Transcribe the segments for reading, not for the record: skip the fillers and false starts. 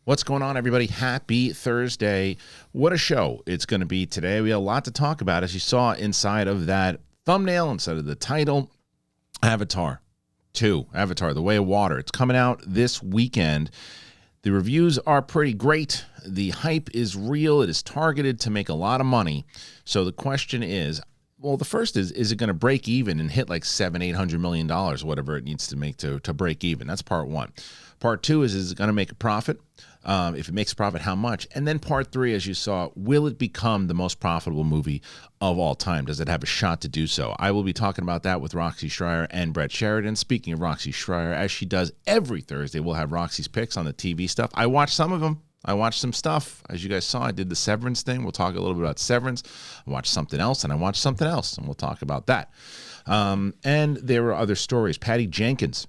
What's going on, everybody? Happy Thursday. What a show it's going to be today. We have a lot to talk about, as you saw inside of that thumbnail, inside of the title. Avatar 2, Avatar, The Way of Water. It's coming out this weekend. The reviews are pretty great. The hype is real. It is targeted to make a lot of money. So the question is, well, the first is it going to break even and hit like $700-800 million, whatever it needs to make to break even? That's part one. Part two is it going to make a profit? If it makes a profit, how much? And then part three, as you saw, will it become the most profitable movie of all time? Does it have a shot to do so? I will be talking about that with Roxy Striar and Brett Sheridan. Speaking of Roxy Striar, as she does every Thursday, we'll have Roxy's picks on the TV stuff. I watched some of them. I watched some stuff. As you guys saw, I did the Severance thing. We'll talk a little bit about Severance. I watched something else, and I watched something else, and we'll talk about that. And there were other stories. Patty Jenkins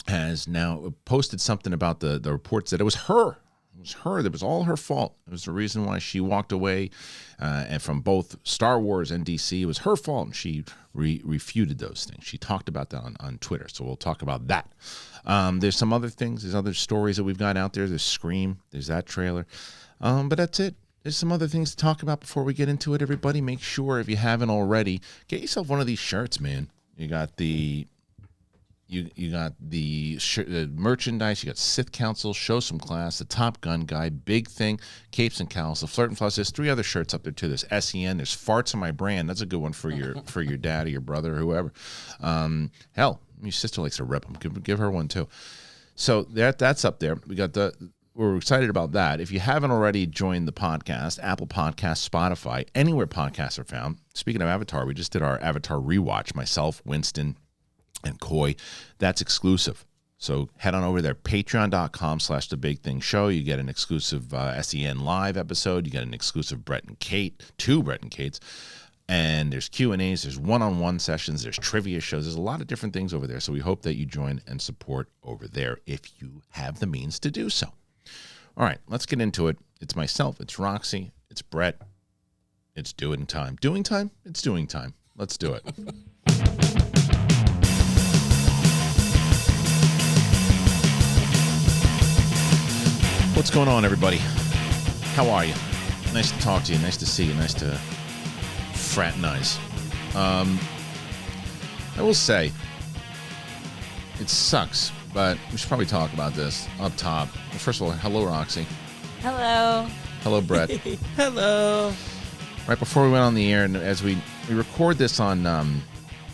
has now posted something about the reports that it was her. It was her. That was all her fault. It was the reason why she walked away and from both Star Wars and DC. It was her fault, and she refuted those things. She talked about that on Twitter, so we'll talk about that. There's some other things. There's other stories that we've got out there. There's Scream. There's that trailer. But that's it. There's some other things to talk about before we get into it, everybody. Make sure, if you haven't already, get yourself one of these shirts, man. You got the... You got the merchandise, you got Sith Council, Show Some Class, the Top Gun Guy, Big Thing, Capes and Cowls, the Flirt and Floss. There's 3 other shirts up there too. There's SEN, there's Farts on My Brand. That's a good one for your dad or your brother or whoever. Hell, your sister likes to rip them. Give her one too. So that's up there. We're excited about that. If you haven't already joined the podcast, Apple Podcasts, Spotify, anywhere podcasts are found. Speaking of Avatar, we just did our Avatar rewatch. Myself, Winston, and Coy. That's exclusive. So head on over there, patreon.com/The Big Thing Show. You get an exclusive SEN live episode. You get an exclusive Brett and Kate, 2 Brett and Kates. And there's Q&As, there's one-on-one sessions, there's trivia shows. There's a lot of different things over there. So we hope that you join and support over there if you have the means to do so. All right, let's get into it. It's myself, it's Roxy, it's Brett. It's doing time. Doing time? It's doing time. Let's do it. What's going on, everybody? How are you? Nice to talk to you. Nice to see you. Nice to fraternize. I will say, it sucks, but we should probably talk about this up top. First of all, hello, Roxy. Hello. Hello, Brett. Hello. Right before we went on the air, and as we record this on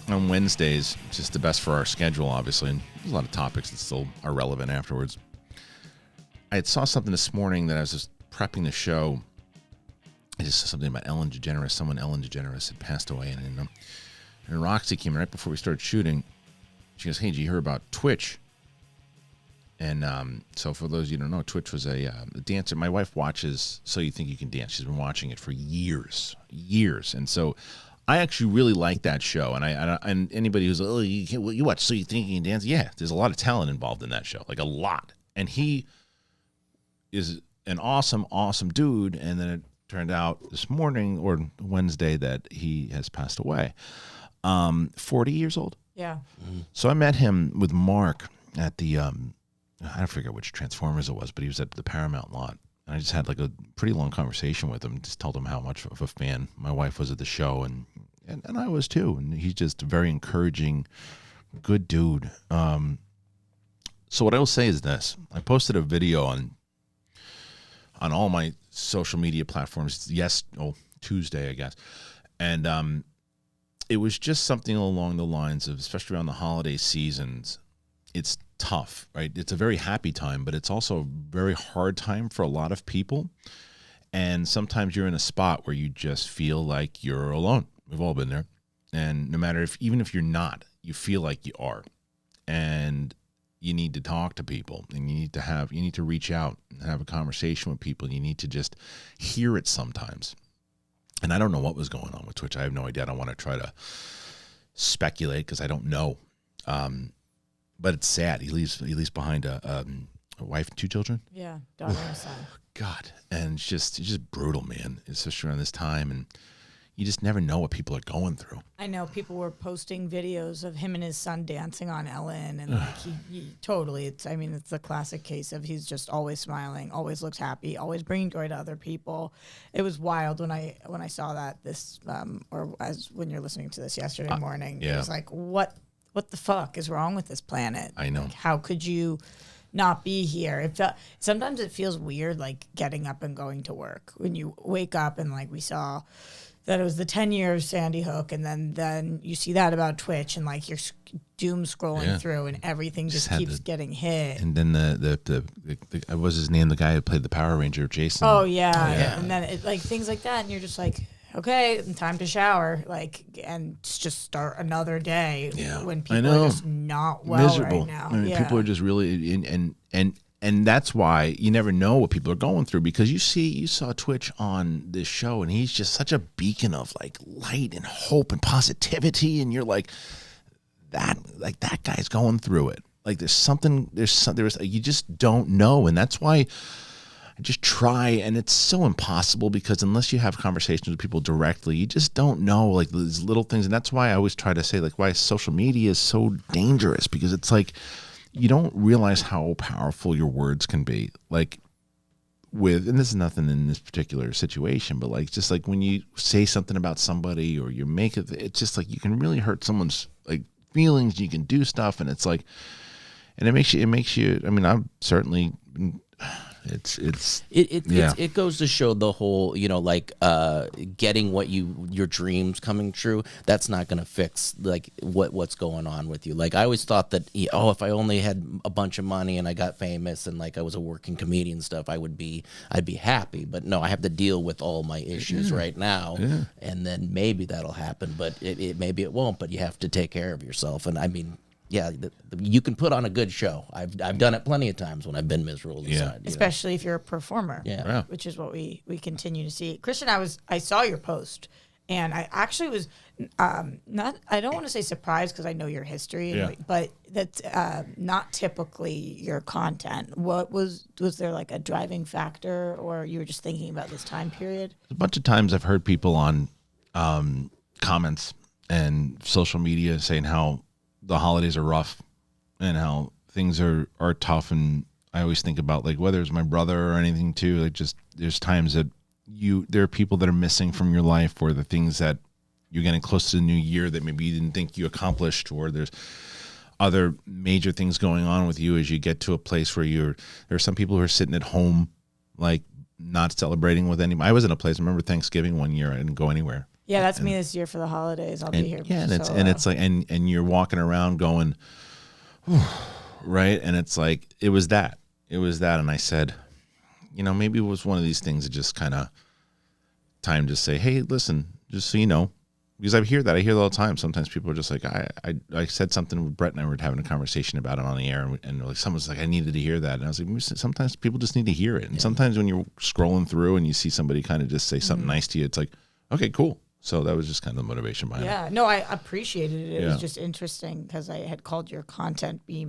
Wednesdays, it's just the best for our schedule, obviously, and there's a lot of topics that still are relevant afterwards. I saw something this morning that I was just prepping the show. I just saw something about Ellen DeGeneres. Someone Ellen DeGeneres had passed away. And Roxy came in right before we started shooting. She goes, hey, did you hear about Twitch? And so for those of you who don't know, Twitch was a dancer. My wife watches So You Think You Can Dance. She's been watching it for years. And so I actually really like that show. And anybody who's, oh, you watch So You Think You Can Dance? Yeah, there's a lot of talent involved in that show, like a lot. And he is an awesome dude, and then it turned out this morning or Wednesday that he has passed away. 40 years old. Yeah. So I met him with Mark at the I don't forget which Transformers it was, but he was at the Paramount lot, and I just had like a pretty long conversation with him. Just told him how much of a fan my wife was at the show, and I was too. And he's just a very encouraging, good dude. So what I will say is this: I posted a video on all my social media platforms, Tuesday, I guess. And it was just something along the lines of, especially around the holiday seasons, it's tough, right? It's a very happy time, but it's also a very hard time for a lot of people. And sometimes you're in a spot where you just feel like you're alone. We've all been there. And no matter even if you're not, you feel like you are. And you need to talk to people, and you need to reach out and have a conversation with people. You need to just hear it sometimes. And I don't know what was going on with Twitch. I have no idea. I don't want to try to speculate because I don't know. But it's sad. He leaves behind a wife and 2 children. Yeah, daughter and son. God, and it's just brutal, man. Especially around this time, and you just never know what people are going through. I know people were posting videos of him and his son dancing on Ellen, and like he totally. It's the classic case of he's just always smiling, always looks happy, always bringing joy to other people. It was wild when I saw that when you're listening to this yesterday morning. Yeah. It was like, what the fuck is wrong with this planet? I know. Like, how could you not be here? Sometimes it feels weird, like getting up and going to work when you wake up and like we saw that it was the 10 years Sandy Hook, and then you see that about Twitch, and like you're doom scrolling through, and everything just keeps getting hit. And then the what was his name? The guy who played the Power Ranger, Jason. Oh yeah. And then it, like things like that, and you're just like, okay, time to shower, like, and just start another day. Yeah. When people are just not well miserable right now. I mean, people are just really and that's why you never know what people are going through, because you saw Twitch on this show, and he's just such a beacon of like light and hope and positivity, and you're like that guy's going through it. Like you just don't know, and that's why I just try, and it's so impossible because unless you have conversations with people directly, you just don't know like these little things, and that's why I always try to say like why social media is so dangerous, because it's like you don't realize how powerful your words can be. Like and this is nothing in this particular situation, but like just like when you say something about somebody or you make it's just like you can really hurt someone's like feelings. You can do stuff, and it's like, and it makes you. I mean, I've certainly. It goes to show the whole, like getting what your dreams coming true. That's not going to fix like what's going on with you. Like I always thought that if I only had a bunch of money and I got famous and like I was a working comedian and stuff, I'd be happy. But no, I have to deal with all my issues right now, and then maybe that'll happen. But maybe it won't. But you have to take care of yourself. And I mean. Yeah, you can put on a good show. I've done it plenty of times when I've been miserable inside. Especially if you're a performer, which is what we continue to see. Kristian, I saw your post, and I actually was not. I don't want to say surprised because I know your history, but that's not typically your content. What was there like a driving factor, or you were just thinking about this time period? A bunch of times I've heard people on comments and social media saying how the holidays are rough and how things are tough, and I always think about like whether it's my brother or anything too, like just there's times that there are people that are missing from your life, or the things that you're getting close to the new year that maybe you didn't think you accomplished, or there's other major things going on with you as you get to a place where there's some people who are sitting at home like not celebrating with anybody. I was in a place, I remember Thanksgiving one year, I didn't go anywhere. Yeah, that's me this year for the holidays. I'll be here. Yeah, and it's like and you're walking around going, right, and it's like it was that, and I said, maybe it was one of these things that just kind of time to say, hey, listen, just so you know, because I hear that all the time. Sometimes people are just like, I said something with Brett and I were having a conversation about it on the air, and like someone's like, I needed to hear that, and I was like, sometimes people just need to hear it, and sometimes when you're scrolling through and you see somebody kind of just say something nice to you, it's like, okay, cool. So that was just kind of the motivation behind it. Yeah, no, I appreciated it. It was just interesting because I had called your content B-.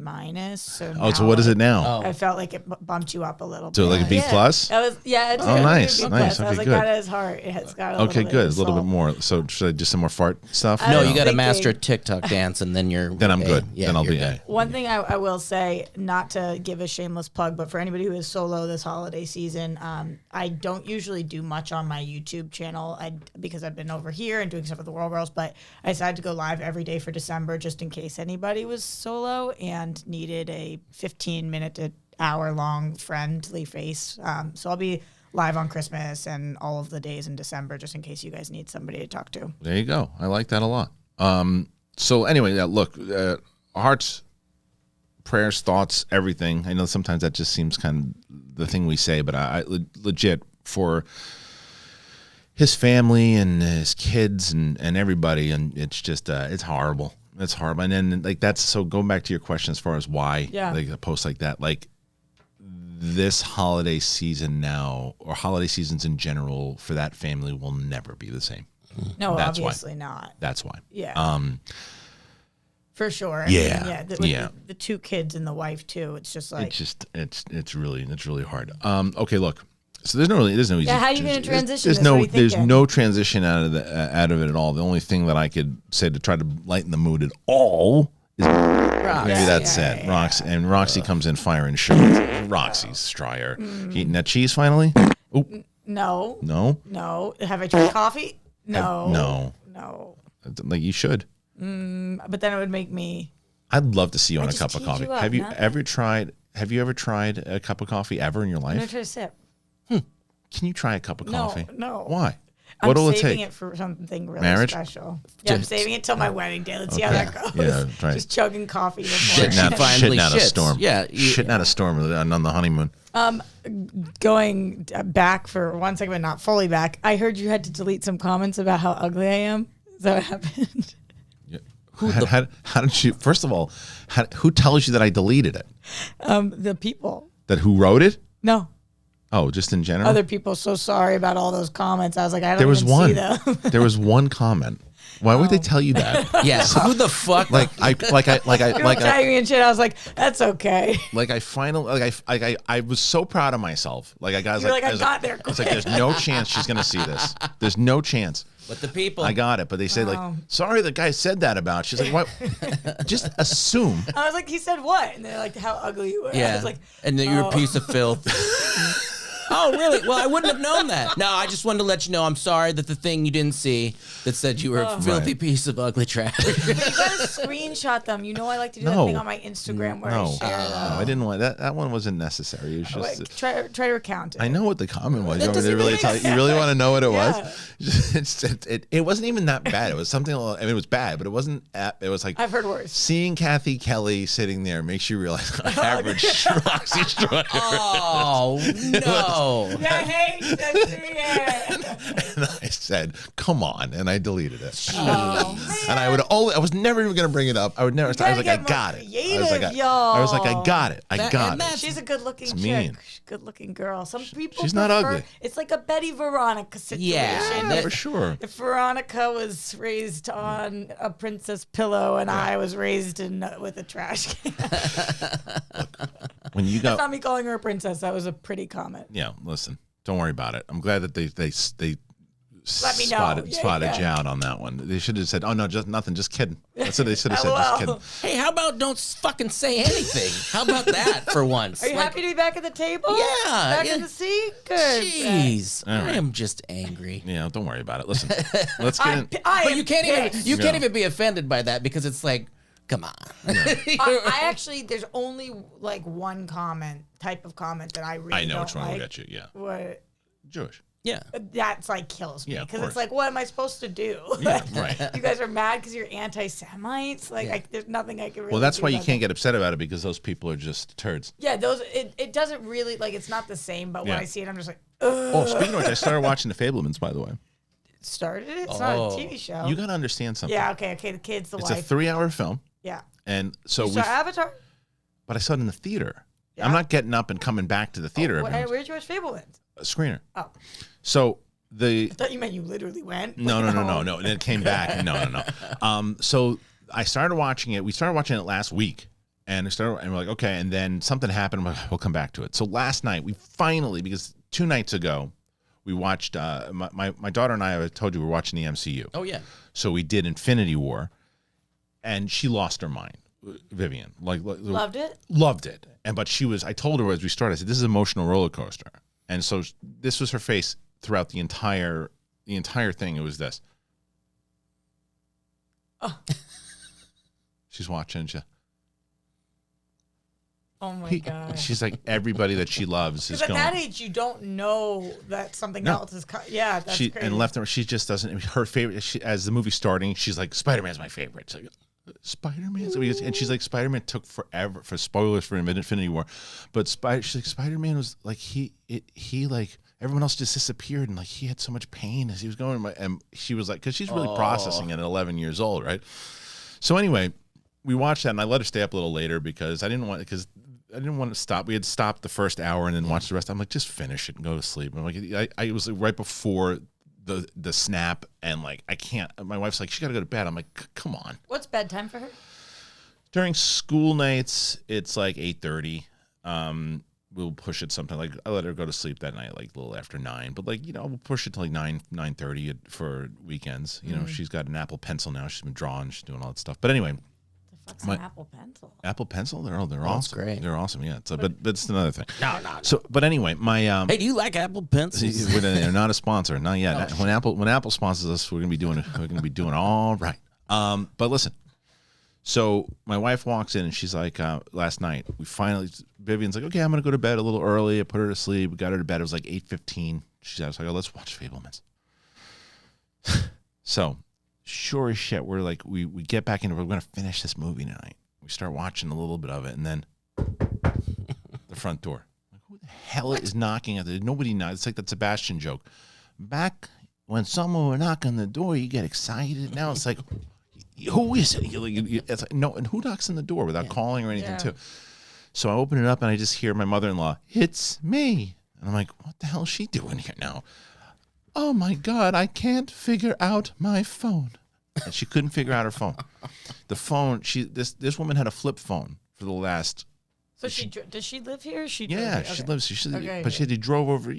So what is it now? I felt like it bumped you up a little bit. So like a B plus? It's nice. Nice. Okay, I was like, good. that is hard. It's got a okay, good. A little bit more. So should I do some more fart stuff? No, you got to master TikTok dance, and then then I'm good. Yeah, then I'll be good. One thing I will say, not to give a shameless plug, but for anybody who is solo this holiday season, I don't usually do much on my YouTube channel because I've been over here and doing stuff with the World Girls, but I decided to go live every day for December just in case anybody was solo and needed a 15-minute to hour-long friendly face. So I'll be live on Christmas and all of the days in December just in case you guys need somebody to talk to. There you go. I like that a lot. So anyway, look, hearts, prayers, thoughts, everything. I know sometimes that just seems kind of the thing we say, but I legit for his family and his kids and everybody, and it's just it's horrible. It's horrible. And then like that's so going back to your question as far as why like a post like that, like this holiday season now, or holiday seasons in general for that family will never be the same. No, That's obviously why. not. That's why. Yeah. For sure. The two kids and the wife too. It's just like it's really hard. Okay, look. So there's no easy. Yeah, how are you going to transition? There's this? What are you there's thinking? no transition out of it at all. The only thing that I could say to try to lighten the mood at all is maybe that's it. Roxy comes in firing shots. Roxy Striar eating that cheese finally. Oop. No. No. Have I tried coffee? No. No. Like you should. But then it would make me. I'd love to see you on a just cup of teed coffee. you up, Have you not ever tried? Have you ever tried a cup of coffee ever in your I'm gonna life? try to sip. Can you try a cup of coffee? No. Why? I'm What'll it saving take? it for something really Marriage? special. Yeah, I'm saving it till my wedding day. Let's see how that goes. Yeah, right. Just chugging coffee. Before. Finally Shitting out a shits. storm. Yeah, Shitting out a storm on the honeymoon. Going back for 1 second, but not fully back. I heard you had to delete some comments about how ugly I am. Is that what happened? How did you? First of all, who tells you that I deleted it? The people. That who wrote it? No. Oh, just in general. Other people. So sorry about all those comments. I was like, I don't There was even one. see them. There was one comment. Why would they tell you that? Yes. Who the fuck? I Tagging me and shit. I was like, that's okay. I was so proud of myself. Like I got, You're like, I got there It's like there's no chance she's gonna see this. There's no chance. But the people. I got it, but they said like, sorry, the guy said that about. She's like, what? Just assume. I was like, he said what? And they're like, how ugly you were. I Yeah. was like, and then you're a piece of filth. Oh, really? Well, I wouldn't have known that. No, I just wanted to let you know I'm sorry that the thing you didn't see that said you were a filthy piece of ugly trash. you gotta screenshot them. You know I like to do that thing on my Instagram where I share them. No, I didn't want that. That one wasn't necessary. It was just. Try to recount it. I know what the comment was. That You want me to doesn't really make tell you? You really want to know what it Yeah. was? It wasn't even that bad. It was something. I mean, it was bad, but it wasn't. It was like I've heard worse. seeing Kathy Kelly sitting there makes you realize how average Roxy Striar. Oh, no. I hate to see it. And I said, "Come on," and I deleted it. Oh, And I was never even gonna bring it up. I would never. I was gotta like, get I got more it. creative, I was like, I got it. I That- got and it. that's- She's a good-looking chick. mean. Good-looking girl. Some people She's not prefer- ugly. It's like a Betty Veronica situation. Yeah, For sure. If Veronica was raised on a princess pillow and I was raised with a trash can. When you That's go, not me calling her a princess. That was a pretty comment. yeah. Listen, don't worry about it. I'm glad that they Let me know. spotted Yeah. you out on that one. They should have said, "Oh no, just nothing, just kidding." That's what they should have said, just kidding. Hey, how about don't fucking say anything? How about that for once? Are you happy to be back at the table? Yeah, Back yeah. in the seat? Good. Jeez, All right. I am just angry. Yeah, don't worry about it. Listen, let's get in. But you can't Yeah. even be offended by that because it's like, come on. I actually, there's only like one type of comment that I really I know don't which one like. will get you. Yeah, What? Jewish. Yeah. That's like kills me Yeah, of because course. it's like, what am I supposed to do? Yeah, right. You guys are mad because you're anti-Semites. Like, there's nothing I can really. Well, that's do why you about can't that. get upset about it because those people are just turds. Yeah, it doesn't really like it's not the same. But when Yeah. I see it, I'm just like, ugh. Oh, speaking of which, I started watching The Fablemans. By the way, Started it. It's not a TV show. you got to understand something. Yeah. Okay. The kids, the It's wife. a 3-hour film, Yeah. and so You we. saw Avatar. But I saw it in the theater. Yeah. I'm not getting up and coming back to the theater. Where'd you watch Fablemans? A screener. Oh, So I thought you meant you literally went. No. And it came back. No. So I started watching it. We started watching it last week, and we're like, okay. And then something happened. We're like, we'll come back to it. So last night we finally, because 2 nights ago, we watched. My daughter and I told you we were watching the MCU. Oh, yeah. So we did Infinity War, and she lost her mind. Vivian, Loved it. loved it. But she was. I told her as we started. I said, "This is an emotional roller coaster." And so this was her face throughout the entire thing. It was this. Oh. She's watching. Oh my god. She's like, everybody that she loves is Because at going. that age, you don't know that something No. else is. Yeah, that's She crazy. and left her. She just doesn't. Her favorite. As the movie's starting, she's like, "Spider-Man's my favorite." It's like, Spider-Man. So and she's like, Spider-Man took forever for spoilers for Infinity War, but she's like, Spider-Man was like he like everyone else just disappeared and like he had so much pain as he was going. And she was like, because she's really processing it at 11 years old, right? So anyway, we watched that and I let her stay up a little later because I didn't want to stop. We had stopped the first hour and then watched the rest. I'm like, just finish it and go to sleep. I'm like, I was like right before the snap and like I can't. My wife's like, she got to go to bed. I'm like, come on. What's bedtime for her? During school nights, it's like 8:30. we'll push it sometime. Like I let her go to sleep that night, like a little after 9. But like we'll push it to like 9:30 for weekends. She's got an Apple Pencil now. She's been drawing. She's doing all that stuff. But anyway, The fuck's an Apple Pencil? Apple Pencil, they're awesome. great. They're awesome. Yeah. So, but it's another thing. No. So, but anyway, my Hey, do you like Apple Pencils? they're not a sponsor, not yet. When Apple sponsors us, we're gonna be doing all right. But listen. So my wife walks in and she's like, last night Vivian's like, okay, I'm gonna go to bed a little early. I put her to sleep. We got her to bed. It was like 8:15. I was like, oh, let's watch Fabelmans. So sure as shit, we're like, we get back into. We're gonna finish this movie tonight. We start watching a little bit of it, and then the front door. Like, who the hell is knocking at the? Nobody knocks. It's like that Sebastian joke. Back when someone would knock on the door, you get excited. Now it's like, who is it? It's like, no, and who knocks on the door without calling or anything too? So I open it up and I just hear my mother-in-law, it's me. And I'm like, what the hell is she doing here now? Oh my God, I can't figure out my phone. And she couldn't figure out her phone. The phone, this woman had a flip phone for the last. So does she live here? She Okay. lives. Okay. But she drove over,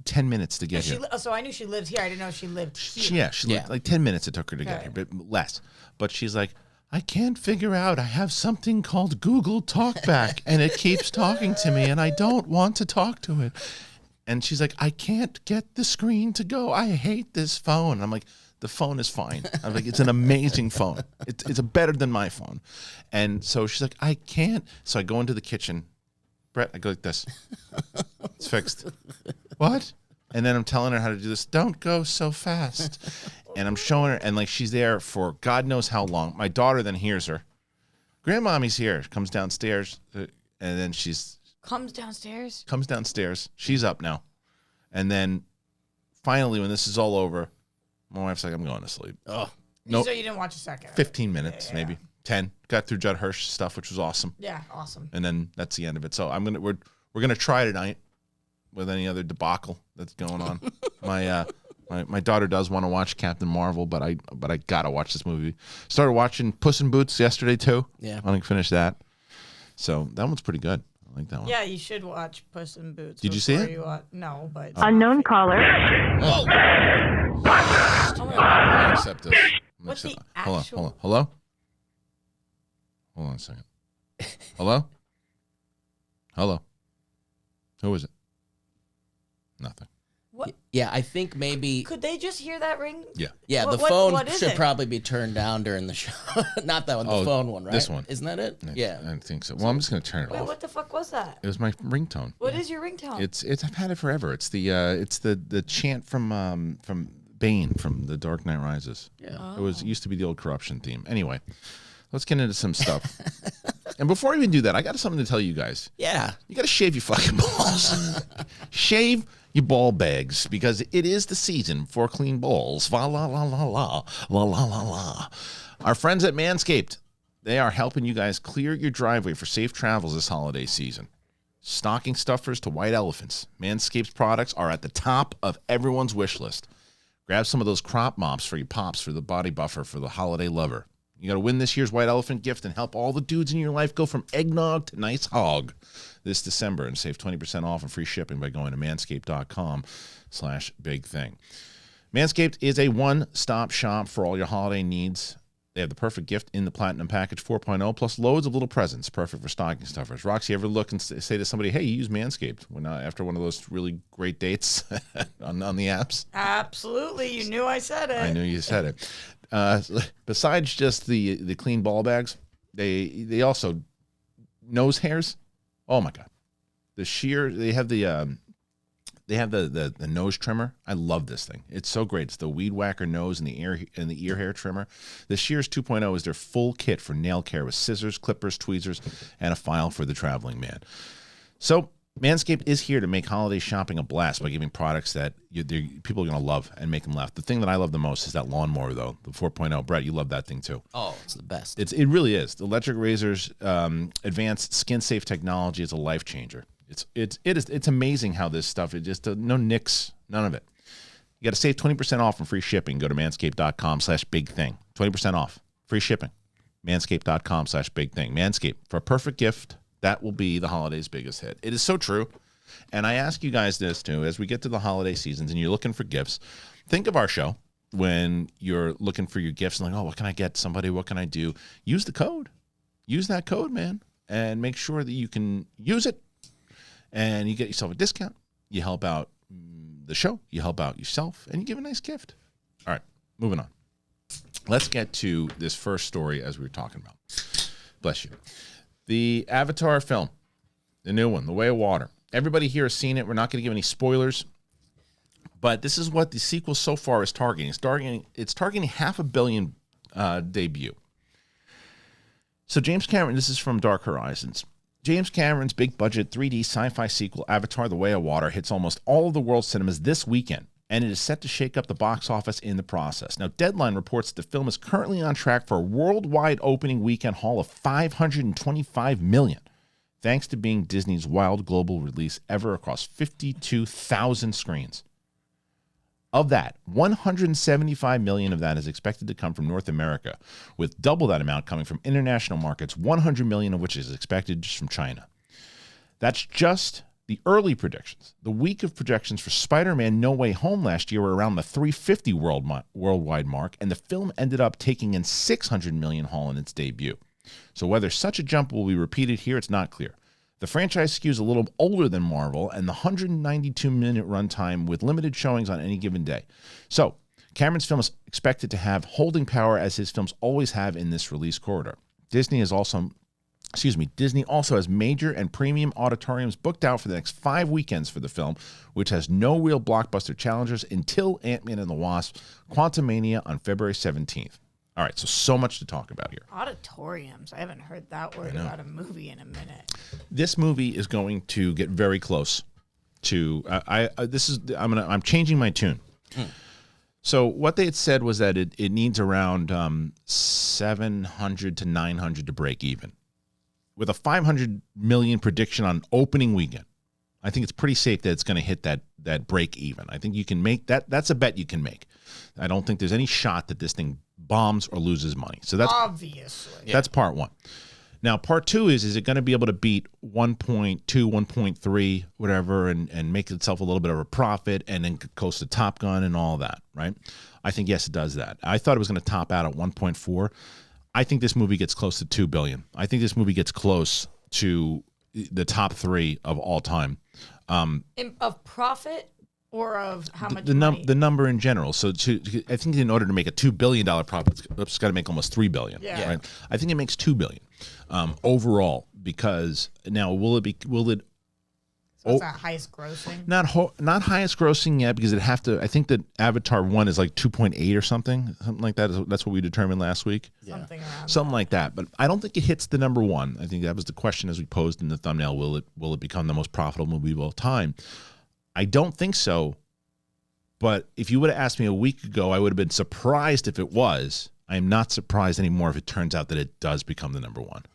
10 minutes to get here. So I knew she lived here. I didn't know she lived here. Yeah, she lived like 10 minutes it took her to get here, but less. But she's like, I can't figure out. I have something called Google Talkback, and it keeps talking to me, and I don't want to talk to it. And she's like, I can't get the screen to go. I hate this phone. And I'm like, the phone is fine. I'm like, it's an amazing phone. It's better than my phone. And so she's like, I can't. So I go into the kitchen. Brett, I go like this. It's fixed. What? And then I'm telling her how to do this. Don't go so fast. And I'm showing her, and like she's there for God knows how long. My daughter then hears her. Grandmommy's here. Comes downstairs, and then Comes downstairs. She's up now. And then finally, when this is all over, my wife's like, I'm going to sleep. Oh, no. So you didn't watch a second. 15 minutes, maybe 10. Got through Judd Hirsch stuff, which was awesome. Yeah, awesome. And then that's the end of it. So we're gonna try tonight with any other debacle that's going on. My daughter does want to watch Captain Marvel, but I gotta watch this movie. Started watching Puss in Boots yesterday too. Yeah, I want to finish that. So that one's pretty good. I like that one. Yeah, you should watch Puss in Boots. Did you see it? No, but Unknown caller. Oh. Oh my God. I'm gonna accept this. What's the Hold actual? on. Hello? Hold on a second. Hello? Who is it? Nothing. What? yeah. I think maybe. Could they just hear that ring? Yeah. Yeah, the What phone is should it? probably be turned down during the show. Not that one, the phone one, right? This one. Isn't that it? Yeah. I think so. Well, I'm just gonna turn it Wait, off. what the fuck was that? It was my ringtone. What is your ringtone? It's I've had it forever. It's the chant from Bane from The Dark Knight Rises. Yeah. It used to be the old corruption theme. Anyway, let's get into some stuff. And before I even do that, I got something to tell you guys. Yeah. You got to shave your fucking balls. Shave your ball bags because it is the season for clean balls. Va la la la la la la la la. Our friends at Manscaped, they are helping you guys clear your driveway for safe travels this holiday season. Stocking stuffers to white elephants, Manscaped's products are at the top of everyone's wish list. Grab some of those crop mops for your pops for the body buffer for the holiday lover. You got to win this year's white elephant gift and help all the dudes in your life go from eggnog to nice hog this December and save 20% off and free shipping by going to manscaped.com/bigthing. Manscaped is a one-stop shop for all your holiday needs. They have the perfect gift in the Platinum Package 4.0, plus loads of little presents, perfect for stocking stuffers. Roxy, ever look and say to somebody, hey, you use Manscaped when after one of those really great dates on the apps? Absolutely. You knew I said it. I knew you said it. Besides just the clean ball bags, they also nose hairs. Oh my God, the sheer. They have the nose trimmer. I love this thing. It's so great. It's the Weed Whacker nose and the ear hair trimmer. The Shears 2.0 is their full kit for nail care with scissors, clippers, tweezers, and a file for the traveling man. So Manscaped is here to make holiday shopping a blast by giving products that people are going to love and make them laugh. The thing that I love the most is that lawnmower, though, the 4.0. Brett, you love that thing, too. Oh, it's the best. It really is. The electric razor's advanced skin-safe technology is a life changer. It's amazing how this stuff, it just, no nicks, none of it. You got to save 20% off and free shipping. Go to manscaped.com/bigthing. 20% off. Free shipping. Manscaped.com/bigthing. Manscaped, for a perfect gift That will be the holiday's biggest hit. It is so true. And I ask you guys this too, as we get to the holiday seasons and you're looking for gifts, think of our show when you're looking for your gifts and like, oh, what can I get somebody? What can I do? Use the code. Use that code, man, and make sure that you can use it and you get yourself a discount. You help out the show, you help out yourself, and you give a nice gift. All right, moving on. Let's get to this first story as we were talking about. Bless you. The Avatar film, the new one, The Way of Water. Everybody here has seen it. We're not going to give any spoilers, but this is what the sequel so far is targeting. It's targeting $500 million debut. So James Cameron, this is from Dark Horizons. James Cameron's big-budget 3D sci-fi sequel, Avatar: The Way of Water, hits almost all of the world's cinemas this weekend, and it is set to shake up the box office in the process. Now, Deadline reports that the film is currently on track for a worldwide opening weekend haul of $525 million, thanks to being Disney's wild global release ever across 52,000 screens. Of that, $175 million of that is expected to come from North America, with double that amount coming from international markets, $100 million of which is expected just from China. That's just the early predictions. The week of projections for Spider-Man No Way Home last year were around the 350 worldwide mark, and the film ended up taking in $600 million haul in its debut. So whether such a jump will be repeated here, it's not clear. The franchise skews a little older than Marvel, and the 192-minute runtime with limited showings on any given day. So Cameron's film is expected to have holding power as his films always have in this release corridor. Disney also has major and premium auditoriums booked out for the next 5 weekends for the film, which has no real blockbuster challengers until Ant-Man and the Wasp: Quantumania on February 17th. All right, so much to talk about here. Auditoriums. I haven't heard that word about a movie in a minute. This movie is going to get very close to. I'm changing my tune. So what they had said was that it needs around 700 to 900 to break even, with a 500 million prediction on opening weekend. I think it's pretty safe that it's going to hit that break even. I think you can make that. That's a bet you can make. I don't think there's any shot that this thing bombs or loses money. So that's obviously that's part one. Now, part two is it going to be able to beat 1.2, 1.3, whatever, and make itself a little bit of a profit and then close to Top Gun and all that, right? I think, yes, it does that. I thought it was going to top out at 1.4. I think this movie gets close to $2 billion. I think this movie gets close to the top 3 of all time. Of profit or of how much money? The number in general. So I think in order to make a $2 billion profit, it's got to make almost $3 billion. Yeah. Right? I think it makes $2 billion overall, because now will it So it's not highest grossing? Not highest grossing yet, because I think that Avatar 1 is like 2.8 or something like that. That's what we determined last week. Something like that. But I don't think it hits the number 1. I think that was the question as we posed in the thumbnail. Will it become the most profitable movie of all time? I don't think so. But if you would have asked me a week ago, I would have been surprised if it was. I am not surprised anymore if it turns out that it does become the number 1.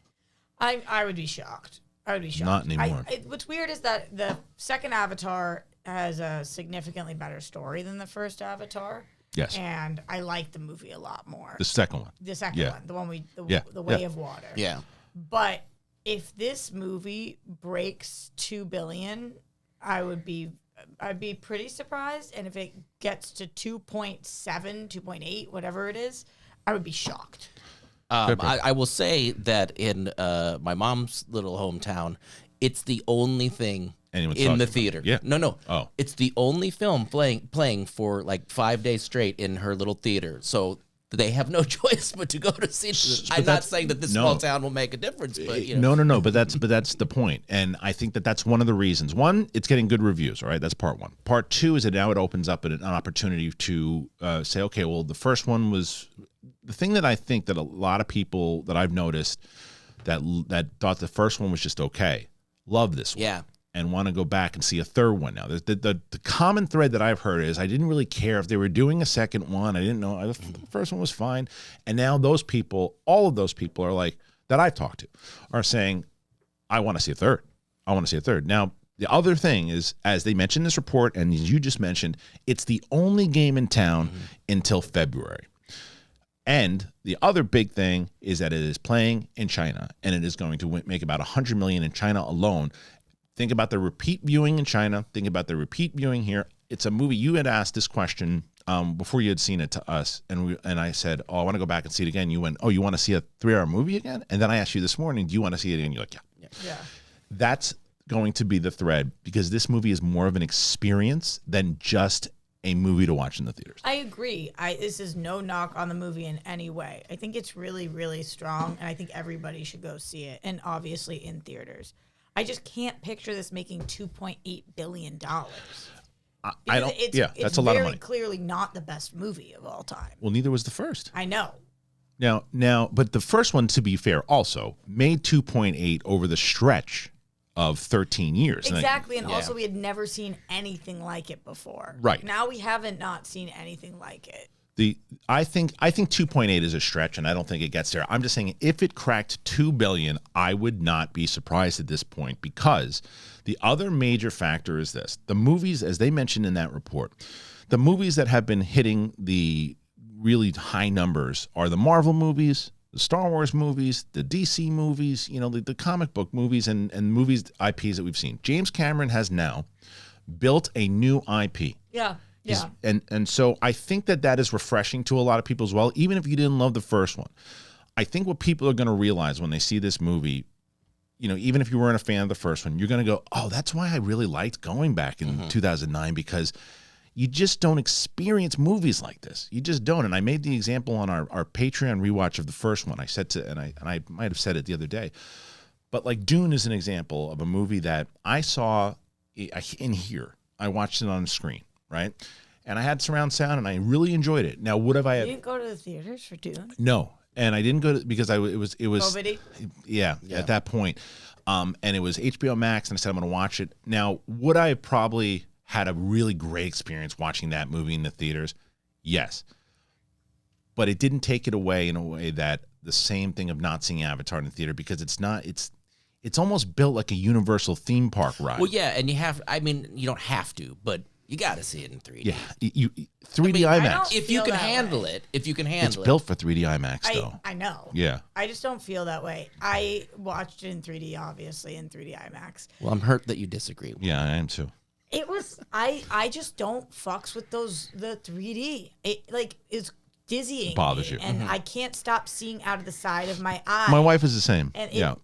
I would be shocked. I would be shocked. Not anymore. What's weird is that the second Avatar has a significantly better story than the first Avatar. Yes. And I like the movie a lot more. The second one. The second one. The one The Way of Water. Yeah. But if this movie breaks $2 billion, I'd be pretty surprised. And if it gets to 2.7, 2.8, whatever it is, I would be shocked. I will say that in my mom's little hometown, it's the only thing in the theater. Yeah. No. Oh. It's the only film playing for like 5 days straight in her little theater. So they have no choice but to go to see it. I'm not saying that this small town will make a difference, but you know. No. But that's the point, and I think that's one of the reasons. One, it's getting good reviews. All right, that's part one. Part two is that now it opens up an opportunity to say, okay, well, the first one was the thing that I think that a lot of people that I've noticed that thought the first one was just okay, love this one. Yeah. And want to go back and see a third one now. The common thread that I've heard is I didn't really care if they were doing a second one. I didn't know. The first one was fine. And now those people, all of those people are like, that I've talked to, are saying, I want to see a third. I want to see a third. Now, the other thing is, as they mentioned in this report, and as you just mentioned, it's the only game in town until February. And the other big thing is that it is playing in China, and it is going to make about $100 million in China alone. Think about the repeat viewing in China. Think about the repeat viewing here. It's a movie. You had asked this question before you had seen it to us, and I said, "Oh, I want to go back and see it again." You went, "Oh, you want to see a 3-hour movie again?" And then I asked you this morning, "Do you want to see it again?" You're like, "Yeah." Yeah. That's going to be the thread, because this movie is more of an experience than just a movie to watch in the theaters. I agree. This is no knock on the movie in any way. I think it's really, really strong, and I think everybody should go see it, and obviously in theaters. I just can't picture this making $2.8 billion. I don't. That's a lot of money. It's very clearly not the best movie of all time. Well, neither was the first. I know. Now, but the first one, to be fair, also made 2.8 over the stretch of 13 years. Exactly, and also we had never seen anything like it before. Right. Now we haven't not seen anything like it. I think 2.8 is a stretch, and I don't think it gets there. I'm just saying, if it cracked $2 billion, I would not be surprised at this point, because the other major factor is this: the movies, as they mentioned in that report, the movies that have been hitting the really high numbers are the Marvel movies, the Star Wars movies, the DC movies, the comic book movies, and movies, IPs that we've seen. James Cameron has now built a new IP. Yeah. Yeah. And so I think that is refreshing to a lot of people as well, even if you didn't love the first one. I think what people are going to realize when they see this movie, even if you weren't a fan of the first one, you're going to go, "Oh, that's why I really liked going back in 2009, because you just don't experience movies like this. You just don't." And I made the example on our Patreon rewatch of the first one. I said and I might have said it the other day, but like Dune is an example of a movie that I saw in here. I watched it on the screen, right? And I had surround sound, and I really enjoyed it. Now, would have I? You didn't go to the theaters for Dune? No, and I didn't go to, because it was COVID-y? yeah, at that point, and it was HBO Max, and I said I'm going to watch it. Now, would I have probably had a really great experience watching that movie in the theaters? Yes, but it didn't take it away in a way that the same thing of not seeing Avatar in the theater, because it's almost built like a Universal theme park ride. Well, yeah, and you don't have to, but you got to see it in 3D. Yeah, you 3D IMAX. If you can handle it, It's built for 3D IMAX, though. I know. Yeah. I just don't feel that way. I watched it in 3D, obviously, in 3D IMAX. Well, I'm hurt that you disagree. Yeah, I am too. It was, I just don't fucks with the 3D. It's dizzying. Bothers me, you. And I can't stop seeing out of the side of my eye. My wife is the same. And yeah.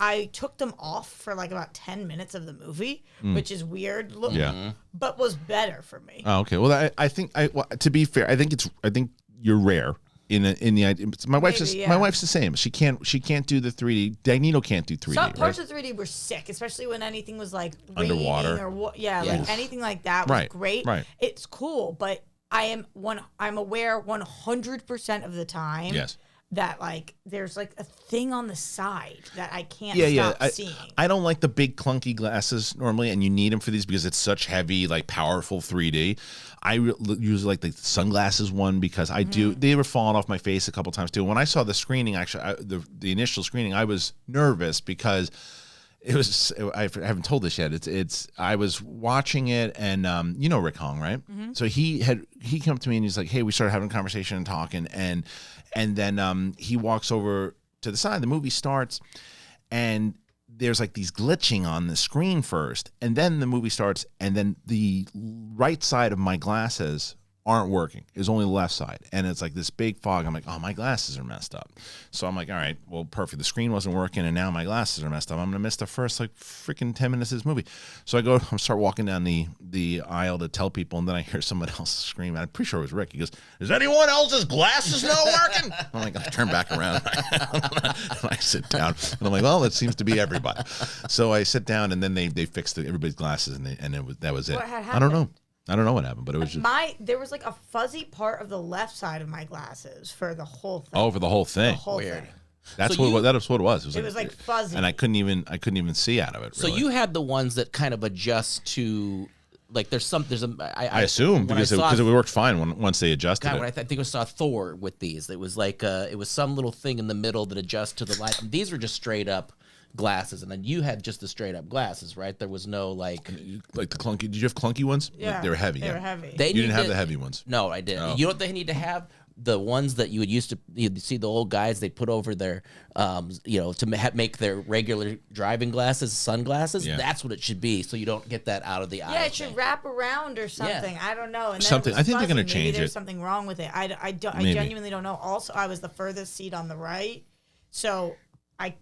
I took them off for like about 10 minutes of the movie, which is weird looking, Yeah. but was better for me. Oh, okay. Well, I think to be fair, I think you're rare in the idea. My wife's my wife's the same. She can't do the 3D. Dagnino can't do 3D. Some parts of 3D were sick, especially when anything was like underwater raining or like anything like that was great. Right. It's cool, but I'm aware 100% of the time that like there's like a thing on the side that I can't stop seeing. I don't like the big clunky glasses normally, and you need them for these because it's such heavy, like powerful 3D. I usually like the sunglasses one because they were falling off my face a couple times too. When I saw the screening, actually the initial screening, I was nervous because it was, I haven't told this yet. I was watching it, and Rick Hong, right? Mm-hmm. So he came up to me and he's like, "Hey," we started having a conversation and talking, and then he walks over to the side. The movie starts, and there's like these glitching on the screen first, and then the movie starts, and then the right side of my glasses aren't working. It's only the left side, and it's like this big fog. I'm like, "Oh, my glasses are messed up." So I'm like, "All right, well, perfect. The screen wasn't working, and now my glasses are messed up. I'm gonna miss the first like freaking 10 minutes of this movie." So I start walking down the aisle to tell people, and then I hear someone else scream. I'm pretty sure it was Rick. He goes, "Is anyone else's glasses not working?" I'm like, I turn back around, and I sit down, and I'm like, "Well, it seems to be everybody." So I sit down, and then they fixed everybody's glasses, and that was it. What had I don't know. I don't know what happened, but it was just there was like a fuzzy part of the left side of my glasses for the whole thing. Oh, for the whole thing. The whole thing. That's what it was. It was like fuzzy, and I couldn't even see out of it. Really. So you had the ones that kind of adjust to, like I assume because it worked fine once they adjusted it. I think I saw Thor with these. It was like it was some little thing in the middle that adjusts to the light. These were just straight up glasses, and then you had just the straight up glasses, right? There was no like the clunky. Did you have clunky ones? Yeah, they were heavy. They were heavy. You didn't have the heavy ones. No, I didn't. Oh. You know what they need to have? the ones that you would used to you'd see the old guys they put over their to make their regular driving glasses sunglasses. Yeah. That's what it should be, so you don't get that out of the eye. Yeah, it should wrap around or something. Yeah. I don't know. And then Something. I think they're going to change Maybe there's it. something wrong with it. I genuinely don't know. Also, I was the furthest seat on the right, so I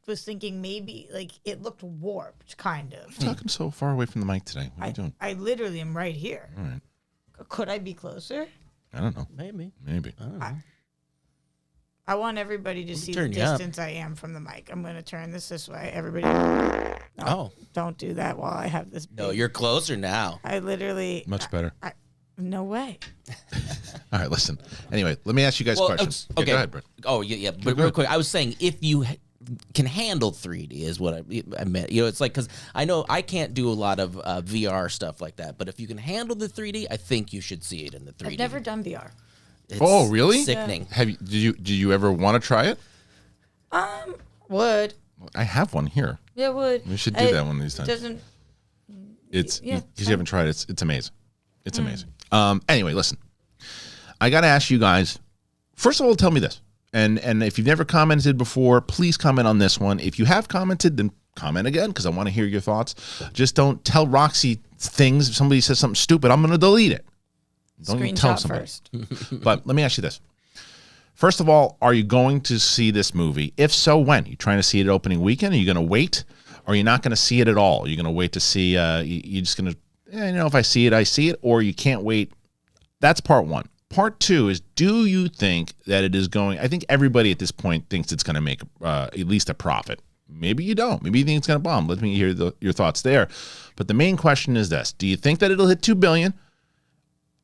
was thinking maybe like it looked warped, kind of. You're talking so far away from the mic today. What are you doing? I literally am right here. All right. Could I be closer? I don't know. Maybe. Maybe. I want everybody to see the turn you up. distance I am from the mic. I'm going to turn this way. Everybody. Oh. Don't do that while I have this. No, you're closer now. I literally. Much better. No way. All right, listen. Anyway, let me ask you guys questions. Yeah, Okay. go ahead, Brett. Oh, yeah. But real quick, I was saying if you can handle 3D is what I meant. It's like, because I know I can't do a lot of VR stuff like that, but if you can handle the 3D, I think you should see it in the 3D. I've never done VR. It's Oh, really? Sickening. Have you? Did you ever want to try it? Would. I have one here. Yeah, would. We should do that one of these times. Doesn't. It's yeah, because you haven't tried it. It's amazing. It's amazing. Anyway, listen. I got to ask you guys. First of all, tell me this. And if you've never commented before, please comment on this one. If you have commented, then comment again because I want to hear your thoughts. Just don't tell Roxy things. If somebody says something stupid, I'm going to delete it. Don't even tell Screenshot somebody. first. But let me ask you this. First of all, are you going to see this movie? If so, when? Are you trying to see it opening weekend? Are you going to wait? Or are you not going to see it at all? Are you going to wait to see, you're just going to, if I see it, I see it, or you can't wait? That's part one. Part two is, do you think that it is going, I think everybody at this point thinks it's going to make at least a profit. Maybe you don't. Maybe you think it's going to bomb. Let me hear your thoughts there. But the main question is this. Do you think that it'll hit $2 billion?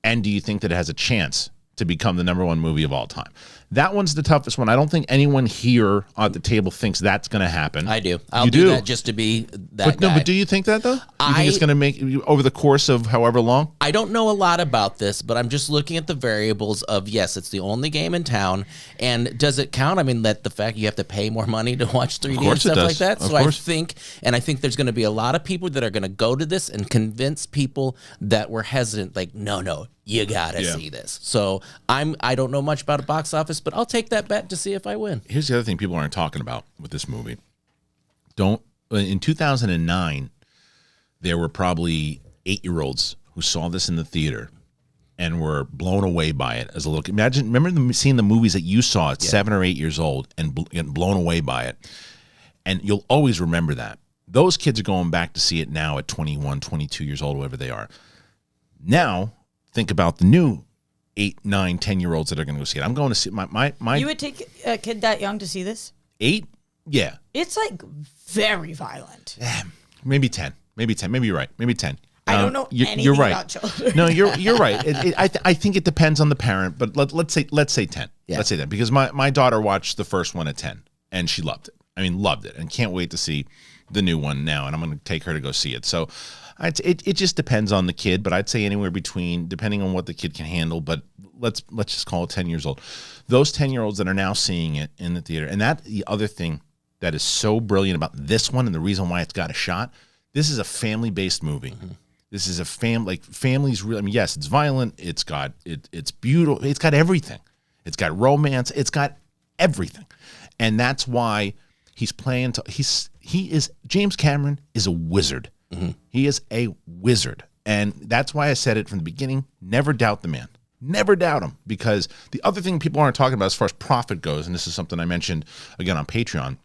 And do you think that it has a chance to become the #1 movie of all time? That one's the toughest one. I don't think anyone here at the table thinks that's going to happen. I do. I'll You do do that just to be that guy. No, but do you think that, though? You think it's going to make, over the course of however long? I don't know a lot about this, but I'm just looking at the variables of, yes, it's the only game in town. And does it count? I mean, that the fact you have to pay more money to watch 3D and stuff like that. So I think there's going to be a lot of people that are going to go to this and convince people that were hesitant, like, no, you got to see this. So I don't know much about a box office, but I'll take that bet to see if I win. Here's the other thing people aren't talking about with this movie. In 2009, there were probably 8-year-olds who saw this in the theater and were blown away by it as a little. Remember seeing the movies that you saw at 7 or 8 years old and getting blown away by it, and you'll always remember that. Those kids are going back to see it now at 21, 22 years old, whatever they are. Now, think about the new 8, 9, 10-year-olds that are going to go see it. I'm going to see my. You would take a kid that young to see this? 8? Yeah. It's like very violent. Maybe 10. Maybe you're right. Maybe 10. I don't know anything you're right. about children. No, you're right. I think it depends on the parent, but let's say 10. Yeah. Let's say that because my daughter watched the first one at 10 and she loved it. I mean, loved it and can't wait to see the new one now. And I'm going to take her to go see it. So it just depends on the kid, but I'd say anywhere between, depending on what the kid can handle. But let's just call it 10 years old. Those 10-year-olds that are now seeing it in the theater, and that the other thing that is so brilliant about this one, and the reason why it's got a shot. This is a family-based movie. Mm-hmm. This is a family's real. I mean, yes, it's violent. It's beautiful. It's got everything. It's got romance. It's got everything, and that's why he's playing. James Cameron is a wizard. Mm-hmm. He is a wizard, and that's why I said it from the beginning. Never doubt the man. Never doubt him, because the other thing people aren't talking about as far as profit goes, and this is something I mentioned again on Patreon.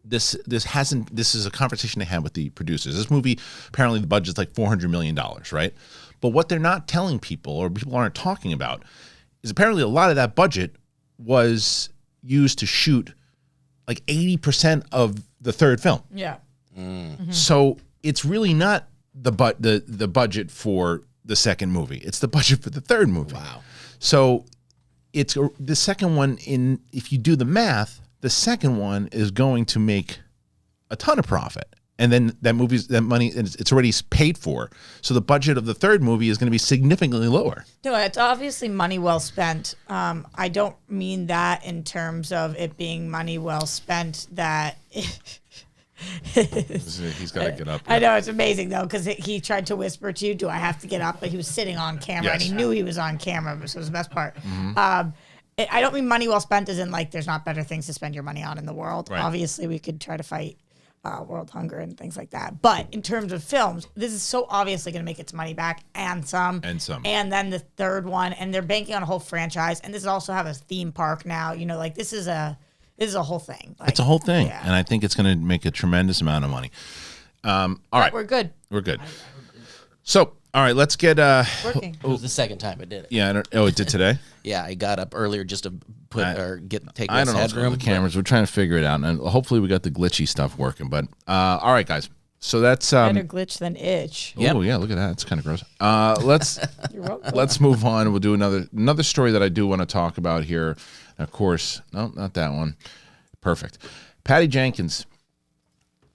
This is a conversation they had with the producers. This movie, apparently the budget's like $400 million, right? But what they're not telling people, or people aren't talking about, is apparently a lot of that budget was used to shoot like 80% of the third film. Yeah. Mm-hmm. So it's really not the budget for the second movie. It's the budget for the third movie. Wow. So it's the second one. If you do the math, the second one is going to make a ton of profit. And then that money, it's already paid for. So the budget of the third movie is going to be significantly lower. No, it's obviously money well spent. I don't mean that in terms of it being money well spent that He's got to get up. I know, it's amazing though, because he tried to whisper to you, "Do I have to get up?" But he was sitting on camera, and he knew he was on camera, so it was the best part. I don't mean money well spent as in like there's not better things to spend your money on in the world. Right. Obviously, we could try to fight world hunger and things like that. But in terms of films, this is so obviously going to make its money back and some. And then the third one, and they're banking on a whole franchise. And this also have a theme park now. You know, like this is a whole thing. Like, it's a whole thing, yeah. and I think it's going to make a tremendous amount of money. All right, We're good. We're good. So, all right, let's get Working. It was the second time I did it. Yeah, it did today. Yeah, I got up earlier just to take I don't know what's going on with the cameras. We're trying to figure it out, and hopefully we got the glitchy stuff working. But all right, guys. So that's Better glitch than itch. Oh yeah, look at that. It's kind of gross. Let's You're welcome. let's move on. We'll do another story that I do want to talk about here. Of course, no, not that one. Perfect. Patty Jenkins.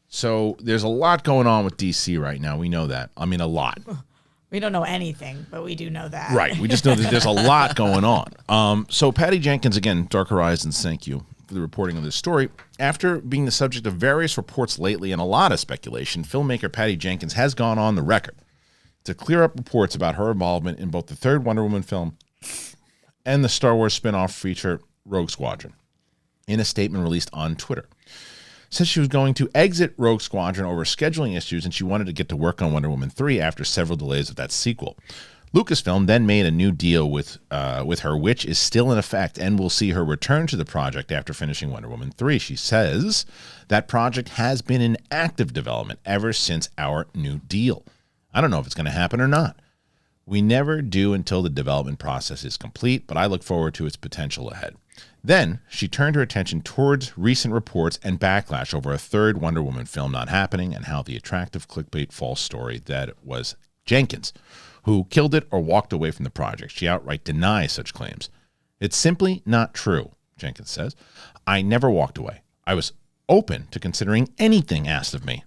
So there's a lot going on with DC right now. We know that. I mean, a lot. We don't know anything, but we do know that. Right. We just know that there's a lot going on. So Patty Jenkins, again, Dark Horizons, thank you for the reporting of this story. After being the subject of various reports lately and a lot of speculation, filmmaker Patty Jenkins has gone on the record to clear up reports about her involvement in both the third Wonder Woman film and the Star Wars spin-off feature Rogue Squadron. In a statement released on Twitter, said she was going to exit Rogue Squadron over scheduling issues, and she wanted to get to work on Wonder Woman 3 after several delays of that sequel. Lucasfilm then made a new deal with her, which is still in effect, and will see her return to the project after finishing Wonder Woman 3. She says that project has been in active development ever since our new deal. I don't know if it's going to happen or not. We never do until the development process is complete, but I look forward to its potential ahead. Then she turned her attention towards recent reports and backlash over a third Wonder Woman film not happening, and how the attractive clickbait false story that it was Jenkins who killed it or walked away from the project. She outright denies such claims. It's simply not true, Jenkins says. I never walked away. I was open to considering anything asked of me.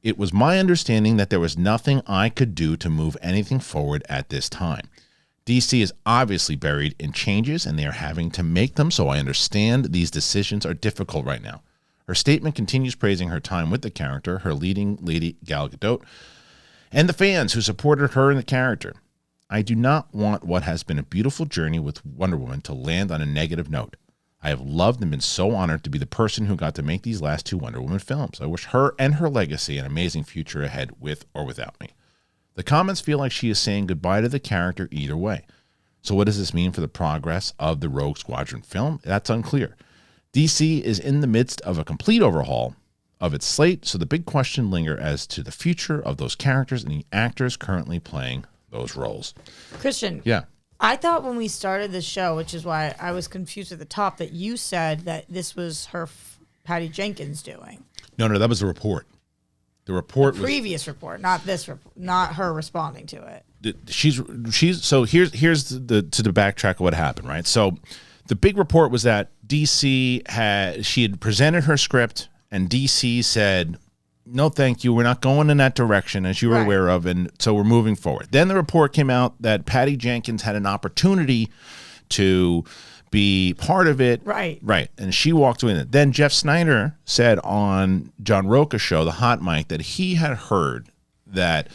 It was my understanding that there was nothing I could do to move anything forward at this time. DC is obviously buried in changes, and they are having to make them, so I understand these decisions are difficult right now. Her statement continues praising her time with the character, her leading lady Gal Gadot, and the fans who supported her and the character. I do not want what has been a beautiful journey with Wonder Woman to land on a negative note. I have loved and been so honored to be the person who got to make these last two Wonder Woman films. I wish her and her legacy an amazing future ahead with or without me. The comments feel like she is saying goodbye to the character either way. So what does this mean for the progress of the Rogue Squadron film? That's unclear. DC is in the midst of a complete overhaul of its slate, so the big question lingers as to the future of those characters and the actors currently playing those roles. Kristian. Yeah. I thought when we started the show, which is why I was confused at the top, that you said that this was her Patty Jenkins doing. No, that was the report. The report was previous report, not this report, not her responding to it. She's so here's the backtrack of what happened, right? So the big report was that DC had presented her script, and DC said, no, thank you. We're not going in that direction, as you were aware of, and so we're moving forward. Then the report came out that Patty Jenkins had an opportunity to be part of it. Right. And she walked away. Then Jeff Snyder said on John Roca's show, The Hot Mic, that he had heard that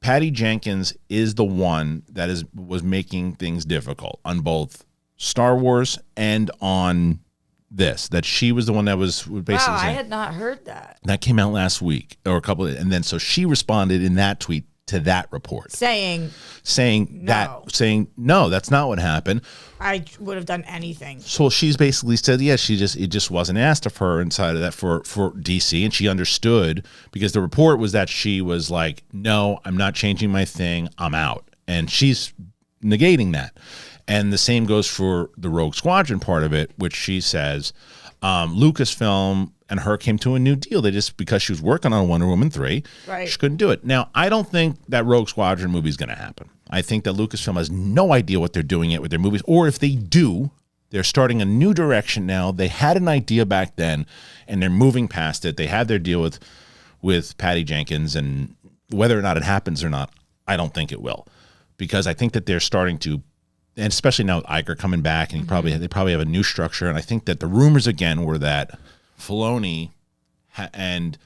Patty Jenkins is the one that was making things difficult on both Star Wars and on this, that she was the one that was basically saying, I saying, had not heard that. That came out last week or a couple of, and then so she responded in that tweet to that report, saying no, that's not what happened. I would have done anything. So she's basically said, yes, it just wasn't asked of her inside of that for DC, and she understood, because the report was that she was like, no, I'm not changing my thing, I'm out, and she's negating that. And the same goes for the Rogue Squadron part of it, which she says Lucasfilm and her came to a new deal. They just, because she was working on Wonder Woman 3, she couldn't do it. Now, I don't think that Rogue Squadron movie is going to happen. I think that Lucasfilm has no idea what they're doing yet with their movies, or if they do, they're starting a new direction now. They had an idea back then, and they're moving past it. They had their deal with Patty Jenkins, and whether or not it happens or not, I don't think it will, because I think that they're starting to, and especially now with Iger coming back, and they probably have a new structure. And I think that the rumors again were that Filoni and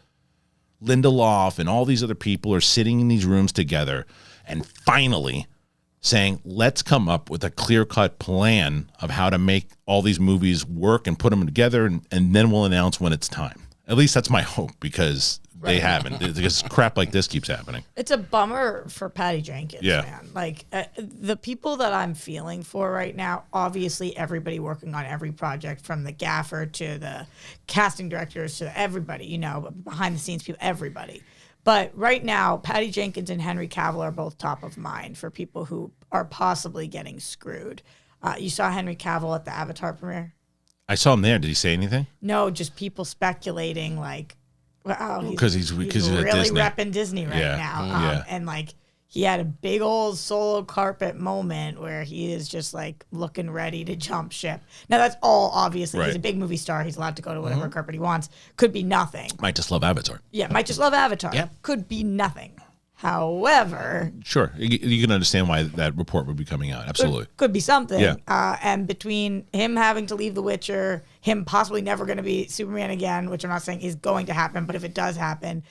Lindelof and all these other people are sitting in these rooms together and finally saying, let's come up with a clear-cut plan of how to make all these movies work and put them together, and then we'll announce when it's time. At least that's my hope, because they haven't. Because crap like this keeps happening. It's a bummer for Patty Jenkins, Yeah. man. Like, the people that I'm feeling for right now, obviously everybody working on every project, from the gaffer to the casting directors to everybody, you know, behind the scenes people, everybody. But right now, Patty Jenkins and Henry Cavill are both top of mind for people who are possibly getting screwed. You saw Henry Cavill at the Avatar premiere? I saw him there. Did he say anything? No, just people speculating like, wow, Because he's really at Disney. repping Disney right now. Yeah. And like, he had a big old solo carpet moment where he is just like looking ready to jump ship. Now that's all obviously. Right. He's a big movie star. He's allowed to go to whatever carpet he wants. Could be nothing. Might just love Avatar. Yeah, might just love Avatar. Yep. Could be nothing. However, Sure. You can understand why that report would be coming out. Absolutely. could be something. Yeah. And between him having to leave The Witcher, him possibly never going to be Superman again, which I'm not saying is going to happen, but if it does happen,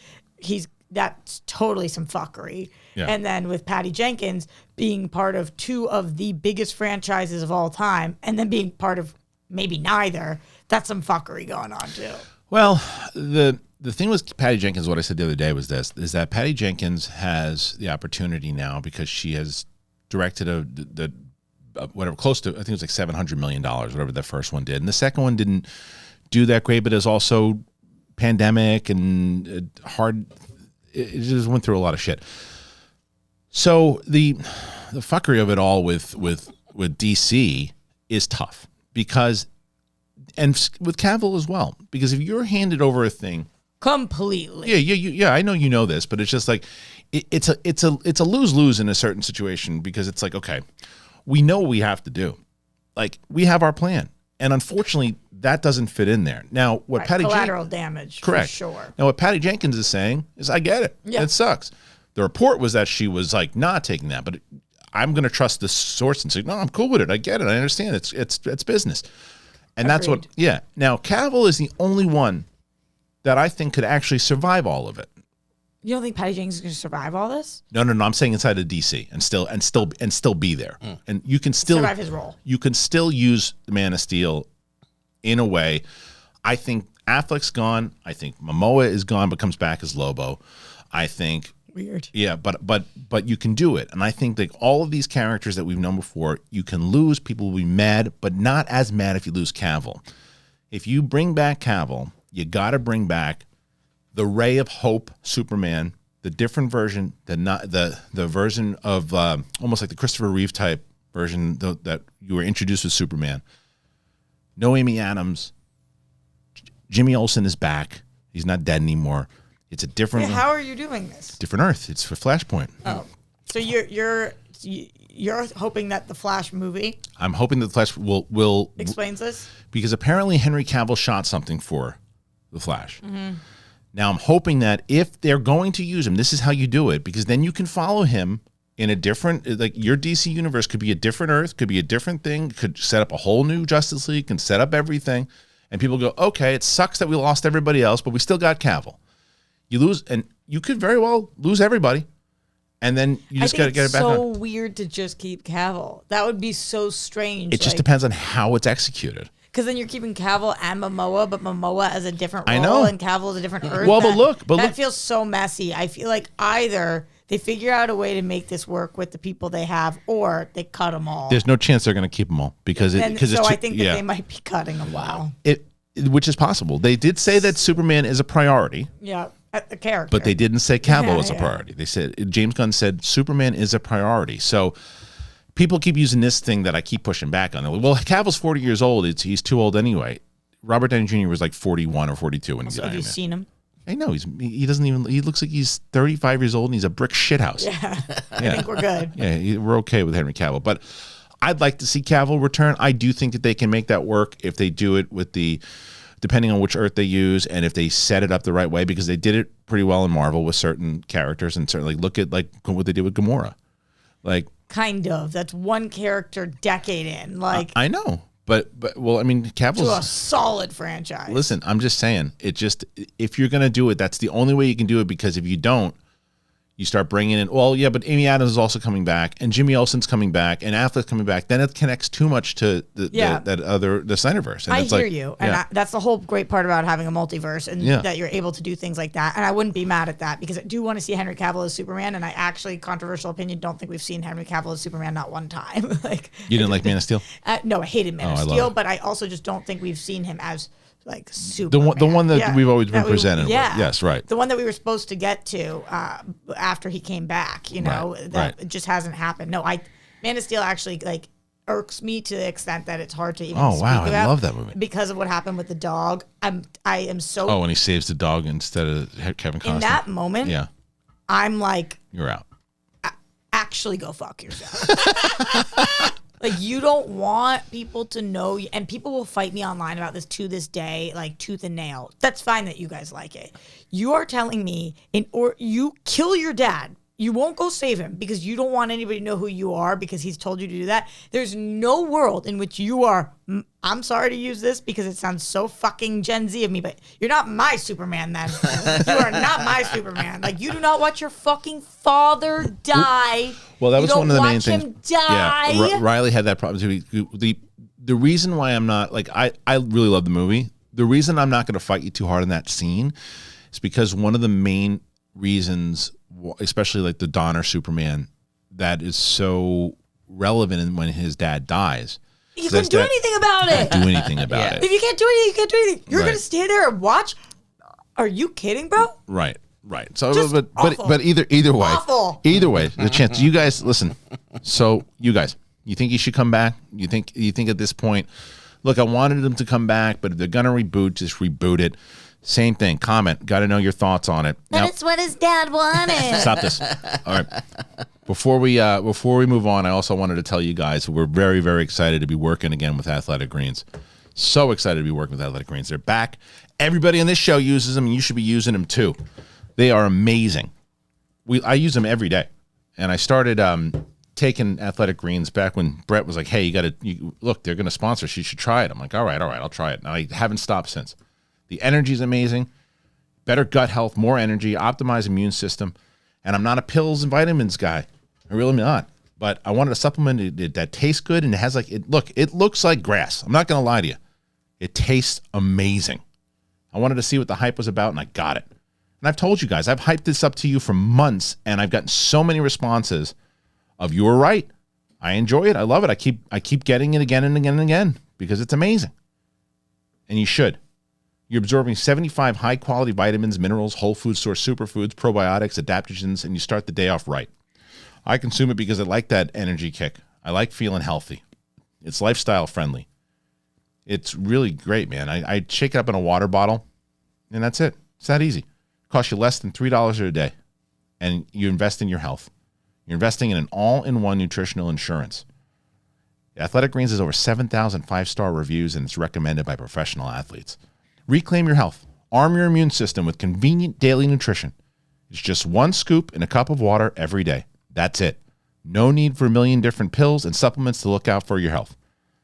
that's totally some fuckery. Yeah. And then with Patty Jenkins being part of two of the biggest franchises of all time, and then being part of maybe neither, that's some fuckery going on too. Well, the thing with Patty Jenkins, what I said the other day was this, is that Patty Jenkins has the opportunity now because she has directed whatever, close to, I think it was like $700 million, whatever the first one did. And the second one didn't do that great, but it was also pandemic and hard. It just went through a lot of shit. So the fuckery of it all with DC is tough because, and with Cavill as well, because if you're handed over a thing Completely. yeah, I know you know this, but it's just like it's a lose-lose in a certain situation, because it's like, okay, we know what we have to do, like we have our plan, and unfortunately that doesn't fit in there. Now what Right, collateral damage, correct, for sure. Now what Patty Jenkins is saying is, I get it, Yeah. it sucks. The report was that she was like not taking that, but I'm going to trust the source and say, no, I'm cool with it, I get it, I understand, it's business. And that's what, Agreed. yeah. Now Cavill is the only one that I think could actually survive all of it. You don't think Patty Jenkins is going to survive all this? No. I'm saying inside of DC and still be there. And you can still Survive his role. You can still use the Man of Steel in a way. I think Affleck's gone. I think Momoa is gone, but comes back as Lobo. I think, Weird. yeah, but you can do it. And I think like all of these characters that we've known before, you can lose. People will be mad, but not as mad if you lose Cavill. If you bring back Cavill, you got to bring back the Ray of Hope Superman, the different version, the version of almost like the Christopher Reeve type version that you were introduced with Superman. No Amy Adams. Jimmy Olsen is back. He's not dead anymore. It's a different How are you doing this? different Earth. It's for Flashpoint. Oh, so you're hoping that the Flash movie I'm hoping that the Flash will explains this? because apparently Henry Cavill shot something for the Flash. Now I'm hoping that if they're going to use him, this is how you do it, because then you can follow him in a different, like your DC universe could be a different Earth, could be a different thing, could set up a whole new Justice League, can set up everything, and people go, okay, it sucks that we lost everybody else, but we still got Cavill. You lose, and you could very well lose everybody, and then you just got to get it back so on. weird to just keep Cavill. That would be so strange. It just depends on how it's executed. Because then you're keeping Cavill and Momoa, but Momoa as a different role, I know. and Cavill as a different Earth. Well, but look, that feels so messy. I feel like either they figure out a way to make this work with the people they have, or they cut them all. There's no chance they're going to keep them all because and it's so too, I think that they might be cutting them. Wow. Which is possible. They did say that Superman is a priority. Yeah, a character. But they didn't say Cavill Yeah, was a yeah. priority. They said, James Gunn said Superman is a priority. So people keep using this thing that I keep pushing back on. They're like, well, Cavill's 40 years old. He's too old anyway. Robert Downey Jr. was like 41 or 42 when he So got have you Iron Man. seen him? I know he doesn't even. He looks like he's 35 years old and he's a brick shithouse. Yeah, I think we're good. Yeah, we're okay with Henry Cavill, but I'd like to see Cavill return. I do think that they can make that work if they do it with depending on which Earth they use and if they set it up the right way, because they did it pretty well in Marvel with certain characters, and certainly look at like what they did with Gamora. Like, Kind of. That's one character decade in. Like I know, But well, I mean, To a Cavill's. solid franchise. Listen, I'm just saying. It just if you're gonna do it, that's the only way you can do it. Because if you don't, you start bringing in. Well, yeah, but Amy Adams is also coming back, and Jimmy Olsen's coming back, and Affleck's coming back. Then it connects too much to the Snyderverse. And I it's hear like, you, and that's the whole great part about having a multiverse, and that you're able to do things like that. And I wouldn't be mad at that because I do want to see Henry Cavill as Superman, and I actually, controversial opinion, don't think we've seen Henry Cavill as Superman not one time. Like you didn't like Man of Steel? No, I hated Man of I love Steel, it. but I also just don't think we've seen him as like Superman. The one that we've always been presented with. Yes, right. The one that we were supposed to get to after he came back, that just hasn't happened. No, Man of Steel actually like irks me to the extent that it's hard to even speak about. I love that movie. Because of what happened with the dog. I am so when he saves the dog instead of Kevin Costner. in that moment, I'm like, you're out. Actually go fuck yourself. Like, you don't want people to know, and people will fight me online about this to this day, like tooth and nail. That's fine that you guys like it. You are telling me, or you kill your dad. You won't go save him because you don't want anybody to know who you are because he's told you to do that. There's no world in which you are, I'm sorry to use this because it sounds so fucking Gen Z of me, but you're not my Superman then. You are not my Superman. Like, you do not watch your fucking father die. Well, that was one of the main things. Him die. Yeah, Riley had that problem too. The reason why I'm not, like, I really love the movie. The reason I'm not going to fight you too hard in that scene is because one of the main reasons, especially like the Donner Superman, that is so relevant when his dad dies. You couldn't do anything about it. Do anything about it. If you can't do anything, you can't do anything. You're going to stay there and watch? Are you kidding, bro? Right. So, Just but either way, awful. Either way, the chance. You guys, listen. So, you guys, you think he should come back? You think at this point? Look, I wanted him to come back, but if they're gonna reboot, just reboot it. Same thing. Comment. Got to know your thoughts on it. But it's what his dad wanted. Stop this. All right. Before we move on, I also wanted to tell you guys we're very, very excited to be working again with Athletic Greens. So excited to be working with Athletic Greens. They're back. Everybody on this show uses them, and you should be using them too. They are amazing. I use them every day, and I started taking Athletic Greens back when Brett was like, "Hey, you got to look. They're going to sponsor us. You should try it." I'm like, "All right, I'll try it." And I haven't stopped since. The energy is amazing. Better gut health, more energy, optimized immune system. And I'm not a pills and vitamins guy. I really am not. But I wanted a supplement that tastes good and it has it looks like grass. I'm not going to lie to you. It tastes amazing. I wanted to see what the hype was about and I got it. And I've told you guys, I've hyped this up to you for months and I've gotten so many responses of you were right. I enjoy it. I love it. I keep getting it again and again and again because it's amazing. And you should. You're absorbing 75 high-quality vitamins, minerals, whole food source superfoods, probiotics, adaptogens, and you start the day off right. I consume it because I like that energy kick. I like feeling healthy. It's lifestyle friendly. It's really great, man. I shake it up in a water bottle, and that's it. It's that easy. It costs you less than $3 a day, and you invest in your health. You're investing in an all-in-one nutritional insurance. Athletic Greens has over 7,000 five-star reviews, and it's recommended by professional athletes. Reclaim your health. Arm your immune system with convenient daily nutrition. It's just one scoop in a cup of water every day. That's it. No need for a million different pills and supplements to look out for your health.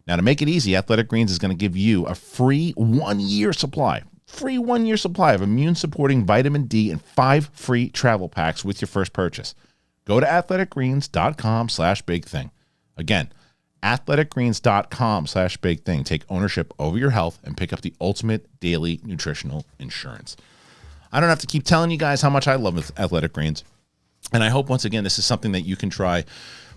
Now, to make it easy, Athletic Greens is going to give you a free 1-year supply. Free 1-year supply of immune-supporting vitamin D and 5 free travel packs with your first purchase. Go to athleticgreens.com/bigthing. Again, athleticgreens.com/bigthing. Take ownership over your health and pick up the ultimate daily nutritional insurance. I don't have to keep telling you guys how much I love Athletic Greens. And I hope, once again, this is something that you can try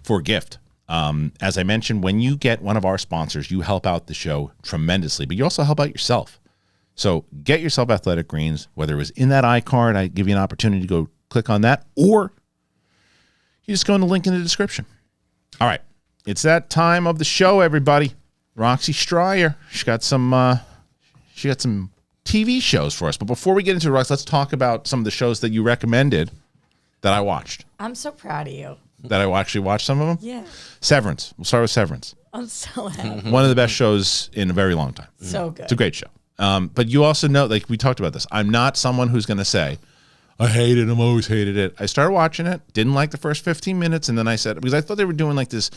for a gift. As I mentioned, when you get one of our sponsors, you help out the show tremendously, but you also help out yourself. So get yourself Athletic Greens, whether it was in that iCard, I give you an opportunity to go click on that, or you just go in the link in the description. All right. It's that time of the show, everybody. Roxy Striar. She got some TV shows for us. But before we get into it, Rox, let's talk about some of the shows that you recommended that I watched. I'm so proud of you. That I actually watched some of them? Yeah. Severance. We'll start with Severance. I'm so happy. One of the best shows in a very long time. So good. It's a great show. But you also know, like we talked about this, I'm not someone who's going to say, I hate it. I'm always hated it. I started watching it. Didn't like the first 15 minutes. And then I said, because I thought they were doing like this,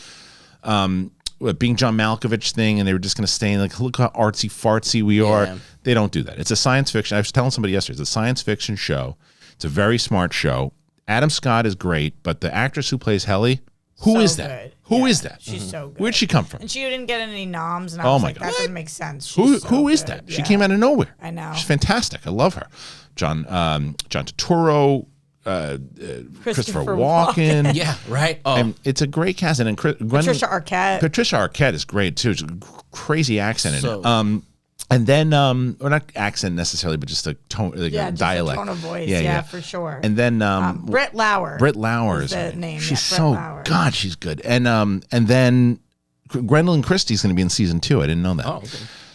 being John Malkovich thing, and they were just going to stay in like, look how artsy fartsy we are. Yeah. They don't do that. It's a science fiction. I was telling somebody yesterday, it's a science fiction show. It's a very smart show. Adam Scott is great, but the actress who plays Helly, who So is that? good. Who is that? She's so good. Where'd she come from? And she didn't get any noms, and I Oh was my like, God. that doesn't make sense. Who She's so is good. that? She Yeah. came out of nowhere. I know. She's fantastic. I love her. John Turturro, Christopher Walken. Yeah, right. Oh, And it's a great cast. And then Patricia Arquette. Patricia Arquette is great too. It's a crazy accent in So- it. And then, or not accent necessarily, but just a tone, like Yeah, a just dialect. a tone of voice. Yeah, for sure. And then, Britt Lauer. Britt Lauer is is the in it. name. She's Yeah, so Britt Lauer. God, she's good. And then Gwendolyn Christie's going to be in season 2. I didn't know that. oh, okay.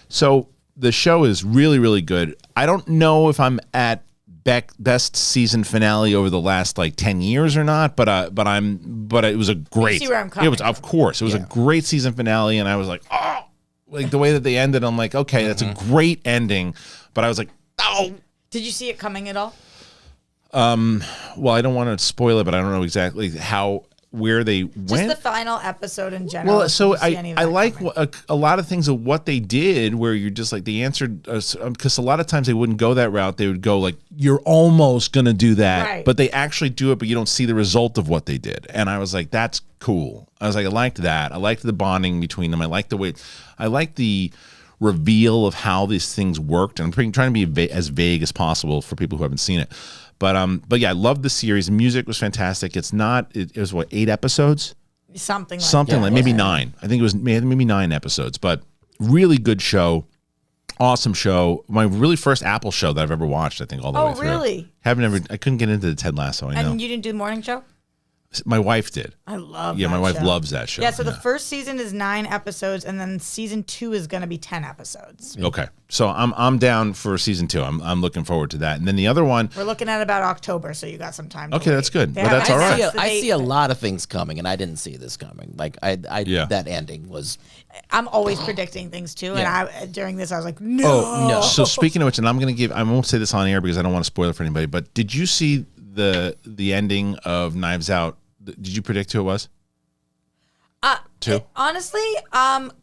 So the show is really, really good. I don't know if I'm at best season finale over the last like 10 years or not, but it was a great. see where I'm It coming was, of course, it was a great season finale, and I was like, oh, like the way that they ended. I'm like, okay, that's a great ending, but I was like, oh. Did you see it coming at all? Well, I don't want to spoil it, but I don't know exactly where they Just went. the final episode in general. Well, so Did you see any of I that like coming? a lot of things of what they did where you're just like they answered because a lot of times they wouldn't go that route. They would go like you're almost gonna do that, Right. but they actually do it, but you don't see the result of what they did. And I was like, that's cool. I was like, I liked that. I liked the bonding between them. I liked the way, I liked the reveal of how these things worked. And I'm trying to be as vague as possible for people who haven't seen it. But yeah, I loved the series. The music was fantastic. It was what, 8 episodes? something Like maybe 9. I think it was maybe 9 episodes, but really good show. Awesome show. My really first Apple show that I've ever watched, I think, all the way Oh, through. really? I couldn't get into the Ted Lasso, I know. And you didn't do the morning show? My wife did. I love Yeah, that my wife show. loves that show. Yeah, so the first season is 9 episodes, and then season 2 is going to be 10 episodes. Okay. So I'm down for season 2. I'm looking forward to that. And then the other one, We're looking at about October, so you got some time. Okay, to that's wait. good. They Well, have- that's all right. I see a lot of things coming, and I didn't see this coming. Like Yeah. that ending was. I'm always predicting things too, Yeah. and during this I was like, no. Oh, No. So speaking of which, and I won't say this on air because I don't want to spoil it for anybody, but did you see the ending of Knives Out? Did you predict who it was? 2? Honestly,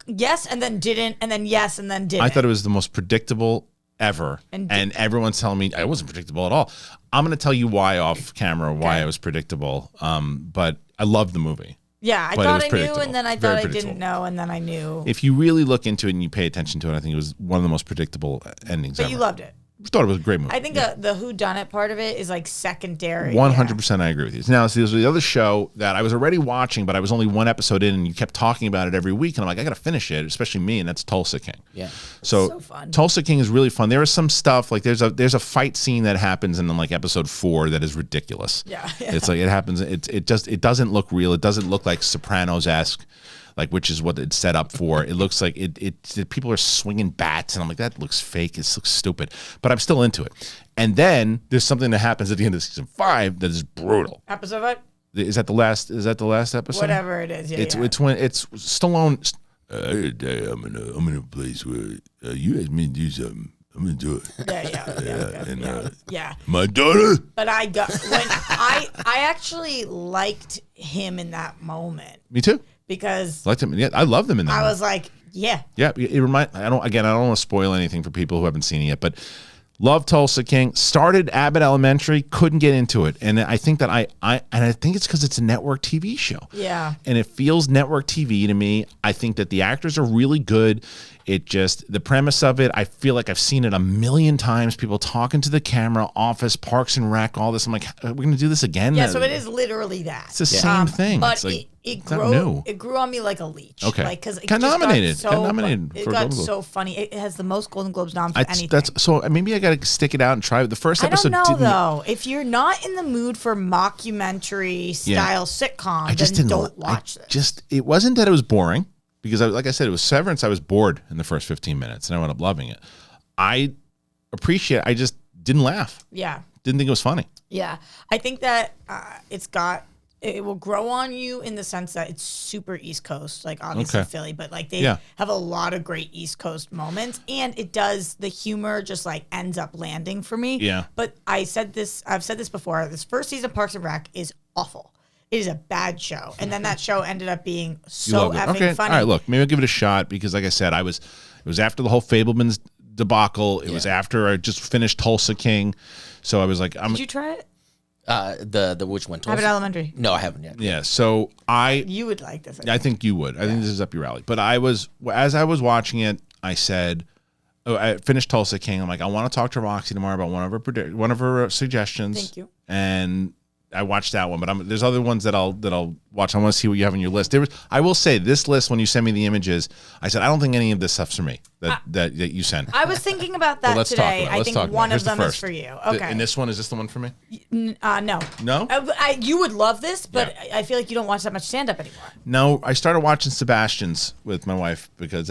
yes, and then didn't, and then yes, and then didn't. I thought it was the most predictable ever. And And everyone's telling me I wasn't predictable at all. I'm going to tell you why off camera, why I was predictable. But I loved the movie. Yeah, I But it thought was I knew, predictable. and then I Very thought I predictable. didn't know, and then I knew. If you really look into it and you pay attention to it, I think it was one of the most predictable endings But ever. you loved it. I thought it was a great movie. I think the whodunit part of it is like secondary. 100% I agree with you. Now, see, this was the other show that I was already watching, but I was only 1 episode in, and you kept talking about it every week, and I'm like, I got to finish it, especially me, and that's Tulsa King. Yeah. So fun. Tulsa King is really fun. There is some stuff, like there's a fight scene that happens in like episode 4 that is ridiculous. Yeah. It's like it happens, it doesn't look real. It doesn't look like Sopranos-esque. Like, which is what it's set up for. It looks like it people are swinging bats, and I'm like, that looks fake. It looks stupid, but I'm still into it. And then there's something that happens at the end of season 5 that is brutal. Episode what? Is that the last episode? Whatever it is. Yeah, It's when it's Stallone. I'm in a place where you asked me to do something. I'm gonna do it. Yeah. My daughter. But I got when I actually liked him in that moment Me too. because Liked him. Yeah, I love them in that. I movie. was like, yeah, Yeah, I don't want to spoil anything for people who haven't seen it yet, but love Tulsa King. Started Abbott Elementary, couldn't get into it, and I think that I think it's because it's a network TV show. yeah. And it feels network TV to me. I think that the actors are really good. The premise of it, I feel like I've seen it a million times. People talking to the camera, Office, Parks and Rec, all this. I'm like, we're going to do this again? Yeah, so it is literally that. It's the same thing. But It's like, it not new. grew on me like a leech. Okay. Like, because it Got just nominated. Got Got so, nominated it for a got Golden Globe. so funny. It has the most Golden Globes nom for anything. So maybe I got to stick it out and try it. The first I episode don't know didn't. though. If you're not in the mood for mockumentary style sitcom, I just then didn't don't watch this. It wasn't that it was boring because, like I said, it was Severance. I was bored in the first 15 minutes, and I wound up loving it. I appreciate it. I just didn't laugh. Yeah. Didn't think it was funny. Yeah. I think that it will grow on you in the sense that it's super East Coast, like obviously Okay. Philly, but like they Yeah. have a lot of great East Coast moments, and the humor just like ends up landing for me. Yeah. But I've said this before. This first season of Parks and Rec is awful. It is a bad show. And then that show ended up being You so loved it. effing Okay. funny. All right, look, maybe I'll give it a shot because, like I said, it was after the whole Fableman's debacle. It was after I just finished Tulsa King. So I was like, Did you try it? The which one? Abbott Elementary. No, I haven't yet. yeah. So You would like this. I think you would. I think this is up your alley. But as I was watching it, I said, I finished Tulsa King. I'm like, I want to talk to Roxy tomorrow about one of her suggestions. Thank you. And I watched that one, but there's other ones that I'll watch. I want to see what you have on your list. I will say this list, when you send me the images, I said I don't think any of this stuff's for me that you sent. I was thinking about that let's talk today. about it. I Let's think talk about one it. of Here's the them is first. for you. Okay. And this one, is this the one for me? No. No? You would love this, but I feel like you don't watch that much stand-up anymore. No, I started watching Sebastian's with my wife because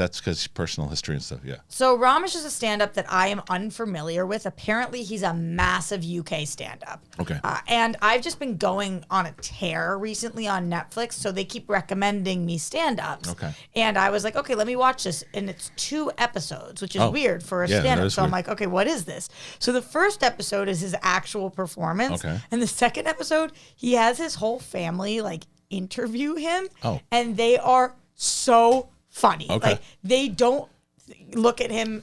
personal history and stuff. Yeah. So Ramesh is a stand-up that I am unfamiliar with. Apparently, he's a massive UK stand-up. Okay. And I've just been going on a tear recently on Netflix, so they keep recommending me stand-ups. Okay. And I was like, okay, let me watch this. And it's 2 episodes, which is weird for a Yeah, that stand-up. is So I'm weird. like, okay, what is this? So the first episode is his actual performance. Okay. And the second episode, he has his whole family like interview him. Oh. And they are so funny. Okay. Like they don't look at him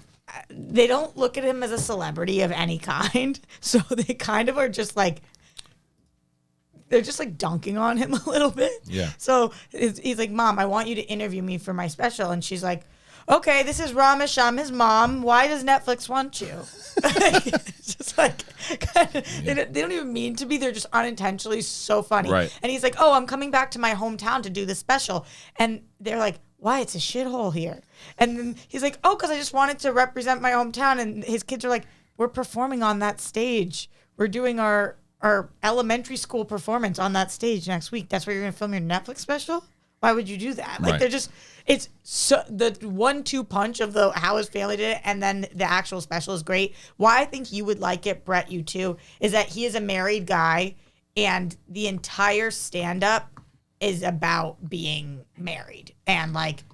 as a celebrity of any kind. So they kind of are just like, they're just like dunking on him a little bit. Yeah. So he's like, Mom, I want you to interview me for my special. And she's like, okay, this is Ramesh. I'm his mom. Why does Netflix want you? It's just like, they don't even mean to be. They're just unintentionally so funny. Right. And he's like, oh, I'm coming back to my hometown to do the special. And they're like, why? It's a shithole here. And then he's like, oh, because I just wanted to represent my hometown. And his kids are like, we're performing on that stage. We're doing our elementary school performance on that stage next week. That's where you're going to film your Netflix special? Why would you do that? Like Right. they're just, it's so the 1-2 punch of the how his family did it, and then the actual special is great. Why I think you would like it, Brett, you too, is that he is a married guy, and the entire stand-up is about being married and like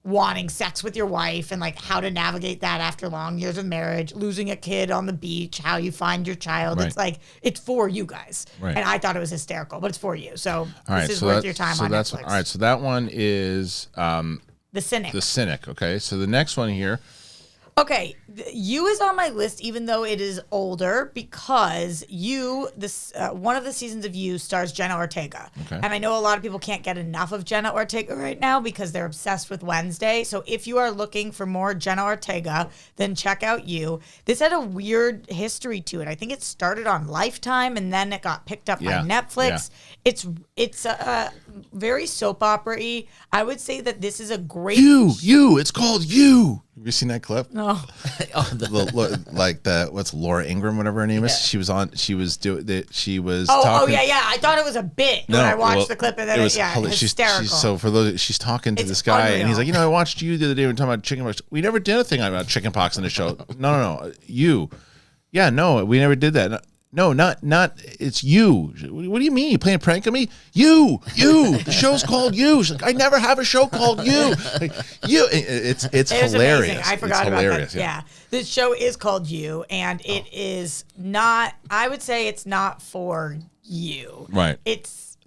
wanting sex with your wife and like how to navigate that after long years of marriage, losing a kid on the beach, how you find your child. Right. It's like, it's for you guys. Right. And I thought it was hysterical, but it's for you. So All right. this is So worth your time on that's Netflix. all right. So that one is The Cynic. The Cynic. Okay. So the next one here. Okay, You is on my list, even though it is older, because one of the seasons of You stars Jenna Ortega. Okay. And I know a lot of people can't get enough of Jenna Ortega right now because they're obsessed with Wednesday. So if you are looking for more Jenna Ortega, then check out You. This had a weird history to it. I think it started on Lifetime and then it got picked up by Netflix. Yeah. It's very soap opera-y. I would say that this is a great... You. It's called You. Have you seen that clip? No. What's Laura Ingraham, whatever her name is? She was talking. Oh yeah. I thought it was a bit when I watched the clip, and then hysterical. She's talking to this guy, and he's like, I watched You the other day. We're talking about chickenpox. We never did a thing about chickenpox in the show. No. You. Yeah, no, we never did that. No, not. It's You. What do you mean? You playing a prank on me? You. The show's called You. She's like, I never have a show called You. Like, You. It's hilarious. Amazing. I forgot about that. Yeah. This show is called You, and it is not. I would say it's not for you. Right.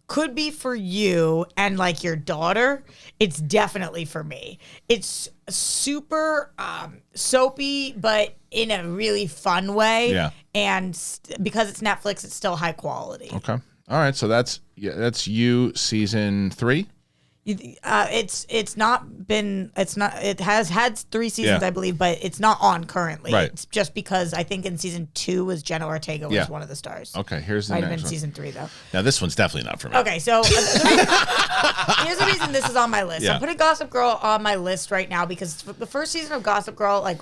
Could be for you and like your daughter. It's definitely for me. It's super soapy, but in a really fun way. Yeah. And because it's Netflix, it's still high quality. Okay. All right. So that's You season 3. It has had 3 seasons, I believe, but it's not on currently. Right. It's just because I think in season 2 was Jenna Ortega was one of the stars. Okay, here's the Might next have been one. season 3 though. Now this one's definitely not for me. Okay, so here's the reason this is on my list. Yeah. I'm putting Gossip Girl on my list right now because the first season of Gossip Girl, like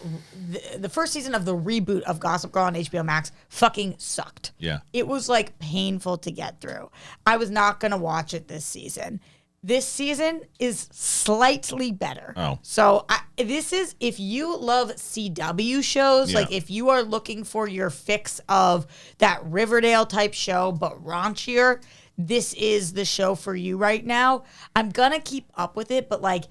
the first season of the reboot of Gossip Girl on HBO Max, fucking sucked. Yeah. It was like painful to get through. I was not gonna watch it this season. This season is slightly better. Oh. So this is, if you love CW shows, like if you are looking for your fix of that Riverdale type show, but raunchier, this is the show for you right now. I'm going to keep up with it, but like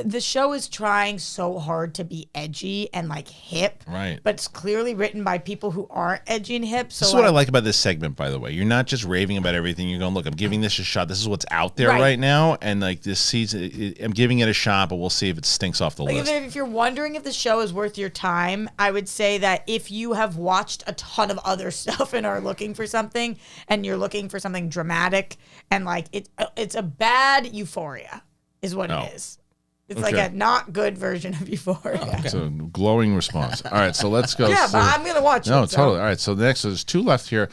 the show is trying so hard to be edgy and like hip, Right. but it's clearly written by people who aren't edgy and hip. So This is what I like about this segment, by the way. You're not just raving about everything. You're going, look, I'm giving this a shot. This is what's out there right now. And like this season, I'm giving it a shot, but we'll see if it stinks off the list. If you're wondering if the show is worth your time, I would say that if you have watched a ton of other stuff and are looking for something, and you're looking for something dramatic, and like it's a bad Euphoria is what it is. It's like a not good version of Euphoria. Oh, it's a glowing response. All right, so let's go. Yeah, but I'm going to watch it. No, totally. All right, so next, there's 2 left here.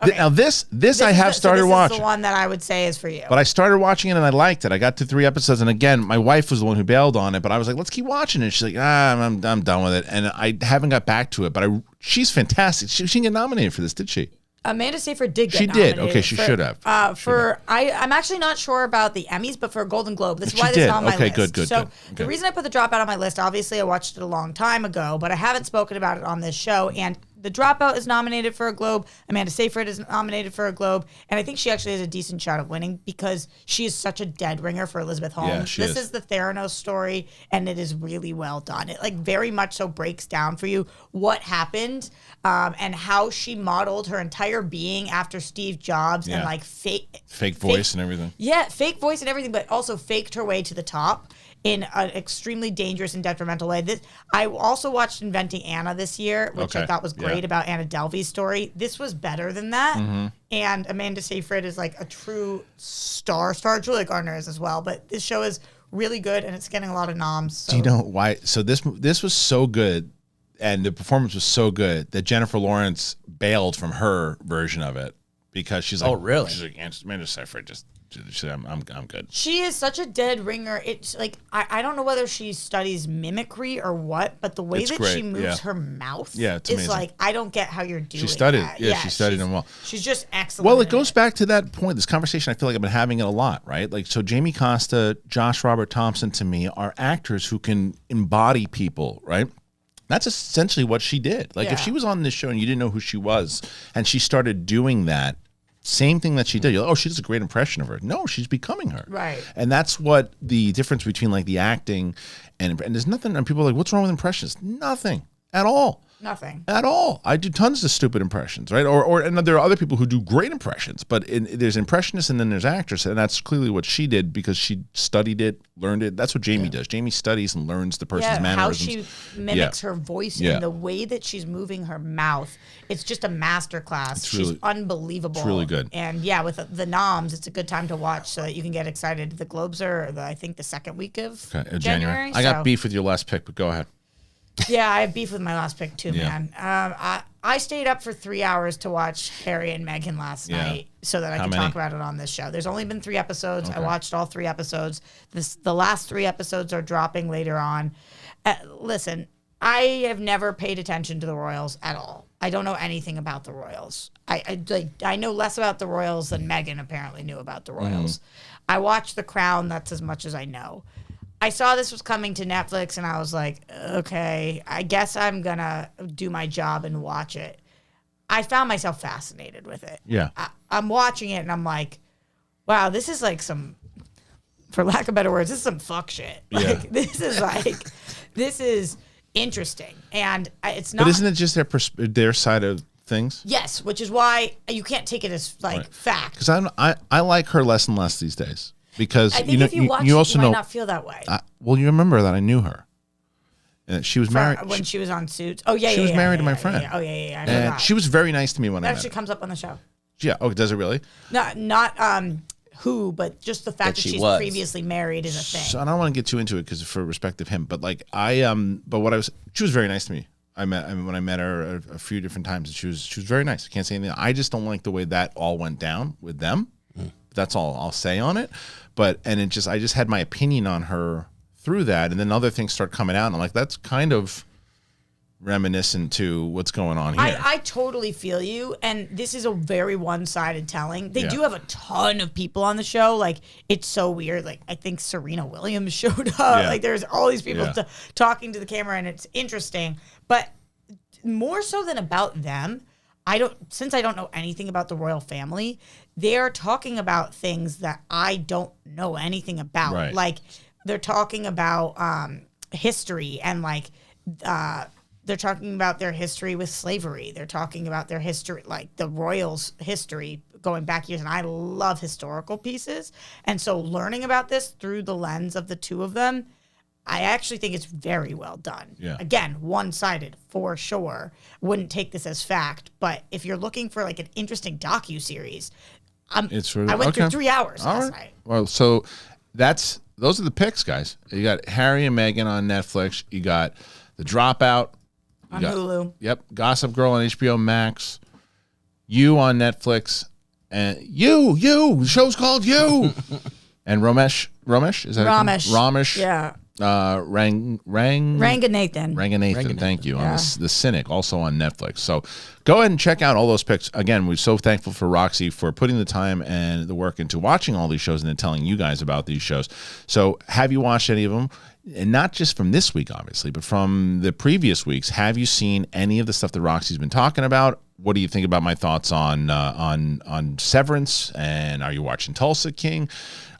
Okay. Now, this I have started watching. This is the one that I would say is for you. But I started watching it and I liked it. I got to 3 episodes, and again, my wife was the one who bailed on it. But I was like, "Let's keep watching it." She's like, I'm done with it, and I haven't got back to it. But she's fantastic. She didn't get nominated for this, did she? Amanda Seyfried did get She nominated. did. Okay, she should have. I'm actually not sure about the Emmys, but for a Golden Globe. This is She why this is did. on my Okay, list. good. So the reason I put The Dropout on my list, obviously I watched it a long time ago, but I haven't spoken about it on this show. And The Dropout is nominated for a Globe. Amanda Seyfried is nominated for a Globe. And I think she actually has a decent shot of winning because she is such a dead ringer for Elizabeth Holmes. Yeah, she this is. is the Theranos story, and it is really well done. It like very much so breaks down for you what happened and how she modeled her entire being after Steve Jobs and like fake voice and everything. Yeah, fake voice and everything, but also faked her way to the top in an extremely dangerous and detrimental way. I also watched Inventing Anna this year, which I thought was great about Anna Delvey's story. This was better than that. And Amanda Seyfried is like a true star. Julia Gardner is as well. But this show is really good, and it's getting a lot of noms. So. Do you know why? So this was so good, and the performance was so good that Jennifer Lawrence bailed from her version of it because she's like, "Oh, really?" She's like, Amanda Seyfried just. I'm good. She is such a dead ringer. It's like I don't know whether she studies mimicry or what, but the way that she moves her mouth it's is amazing. like I don't get how you're doing. She studied that. it. Yeah, she studied them well. She's just excellent. Well, it goes back to that point. This conversation, I feel like I've been having it a lot, right? Like, so Jamie Costa, Josh Robert Thompson, to me, are actors who can embody people, right? That's essentially what she did. Like, if she was on this show and you didn't know who she was, and she started doing that. Same thing that she did. You're like, oh, she does a great impression of her. No, she's becoming her. Right. And that's what the difference between like the acting and there's nothing. And people are like, what's wrong with impressions? Nothing at all. Nothing at all. I do tons of stupid impressions, right? And there are other people who do great impressions, but there's impressionists and then there's actors, and that's clearly what she did because she studied it, learned it. That's what Jamie does. Jamie studies and learns the person's mannerisms. How she mimics her voice and the way that she's moving her mouth. It's just a masterclass. She's unbelievable. It's really good. And with the noms, it's a good time to watch so that you can get excited. The Globes are, I think, the second week of January. I got beef with your last pick, but go ahead. Yeah, I have beef with my last pick too, man. I stayed up for 3 hours to watch Harry and Meghan last night so that I could talk about it on this show. There's only been 3 episodes. I watched all 3 episodes. The last 3 episodes are dropping later on. Listen, I have never paid attention to the royals at all. I don't know anything about the royals. I know less about the royals than Meghan apparently knew about the royals. I watched The Crown. That's as much as I know. I saw this was coming to Netflix, and I was like, okay, I guess I'm going to do my job and watch it. I found myself fascinated with it. Yeah. I'm watching it, and I'm like, wow, this is like some, for lack of better words, this is some fuck shit. Like, this is interesting. And it's not. But isn't it just their side of things? Yes, which is why you can't take it as fact. Because I like her less and less these days. Because I think if you watch also you know, might not feel that way. Well, you remember that I knew her. She was married when she was on Suits. Oh yeah, she was married to my friend. Oh yeah. And she was very nice to me when I met her. Actually comes up on the show. Yeah. Oh, does it really? Not who, but just the fact that she's was previously married is a thing. So I don't want to get too into it because for respect of him, but like she was very nice to me. When I met her a few different times, and she was very nice. I can't say anything. I just don't like the way that all went down with them. That's all I'll say on it. I just had my opinion on her through that, and then other things start coming out, and I'm like, that's kind of reminiscent to what's going on here. I totally feel you, and this is a very one-sided telling. They do have a ton of people on the show. Like, it's so weird. Like, I think Serena Williams showed up. Yeah. Like, there's all these people talking to the camera, and it's interesting. But more so than about them, since I don't know anything about the royal family, they're talking about things that I don't know anything about. Right. Like, they're talking about history and like they're talking about their history with slavery. They're talking about their history, like the royals' history going back years. And I love historical pieces. And so learning about this through the lens of the two of them, I actually think it's very well done. Yeah. Again, one-sided for sure. Wouldn't take this as fact, but if you're looking for like an interesting docu-series, I went through 3 hours last night. Well, so those are the picks, guys. You got Harry and Meghan on Netflix. You got The Dropout On Hulu. Yep, Gossip Girl on HBO Max. You on Netflix, and you. The show's called You. And Ramesh, is that Ramesh? Yeah. Ranganathan, thank you. On the Cynic, also on Netflix. So go ahead and check out all those picks. Again, we're so thankful for Roxy for putting the time and the work into watching all these shows and then telling you guys about these shows. So have you watched any of them? And not just from this week, obviously, but from the previous weeks. Have you seen any of the stuff that Roxy's been talking about? What do you think about my thoughts on Severance? And are you watching Tulsa King?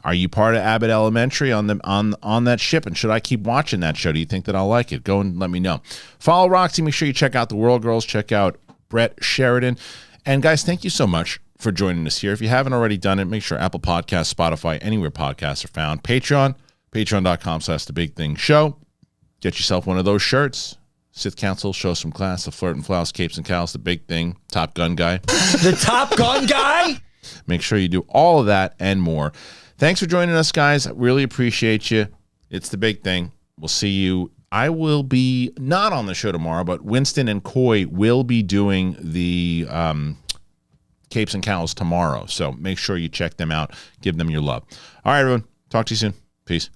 Are you part of Abbott Elementary on that ship? And should I keep watching that show? Do you think that I'll like it? Go and let me know. Follow Roxy. Make sure you check out The World Girls. Check out Brett Sheridan. And guys, thank you so much for joining us here. If you haven't already done it, make sure Apple Podcasts, Spotify, anywhere podcasts are found. Patreon.com/TheBigThingShow. Get yourself one of those shirts. Sith Council, show some class. The Flirt and Flouse, Capes and Cows, the big thing. Top Gun guy. The Top Gun guy? Make sure you do all of that and more. Thanks for joining us, guys. I really appreciate you. It's the big thing. We'll see you. I will be not on the show tomorrow, but Winston and Coy will be doing the Capes and Cows tomorrow. So make sure you check them out. Give them your love. All right, everyone. Talk to you soon. Peace.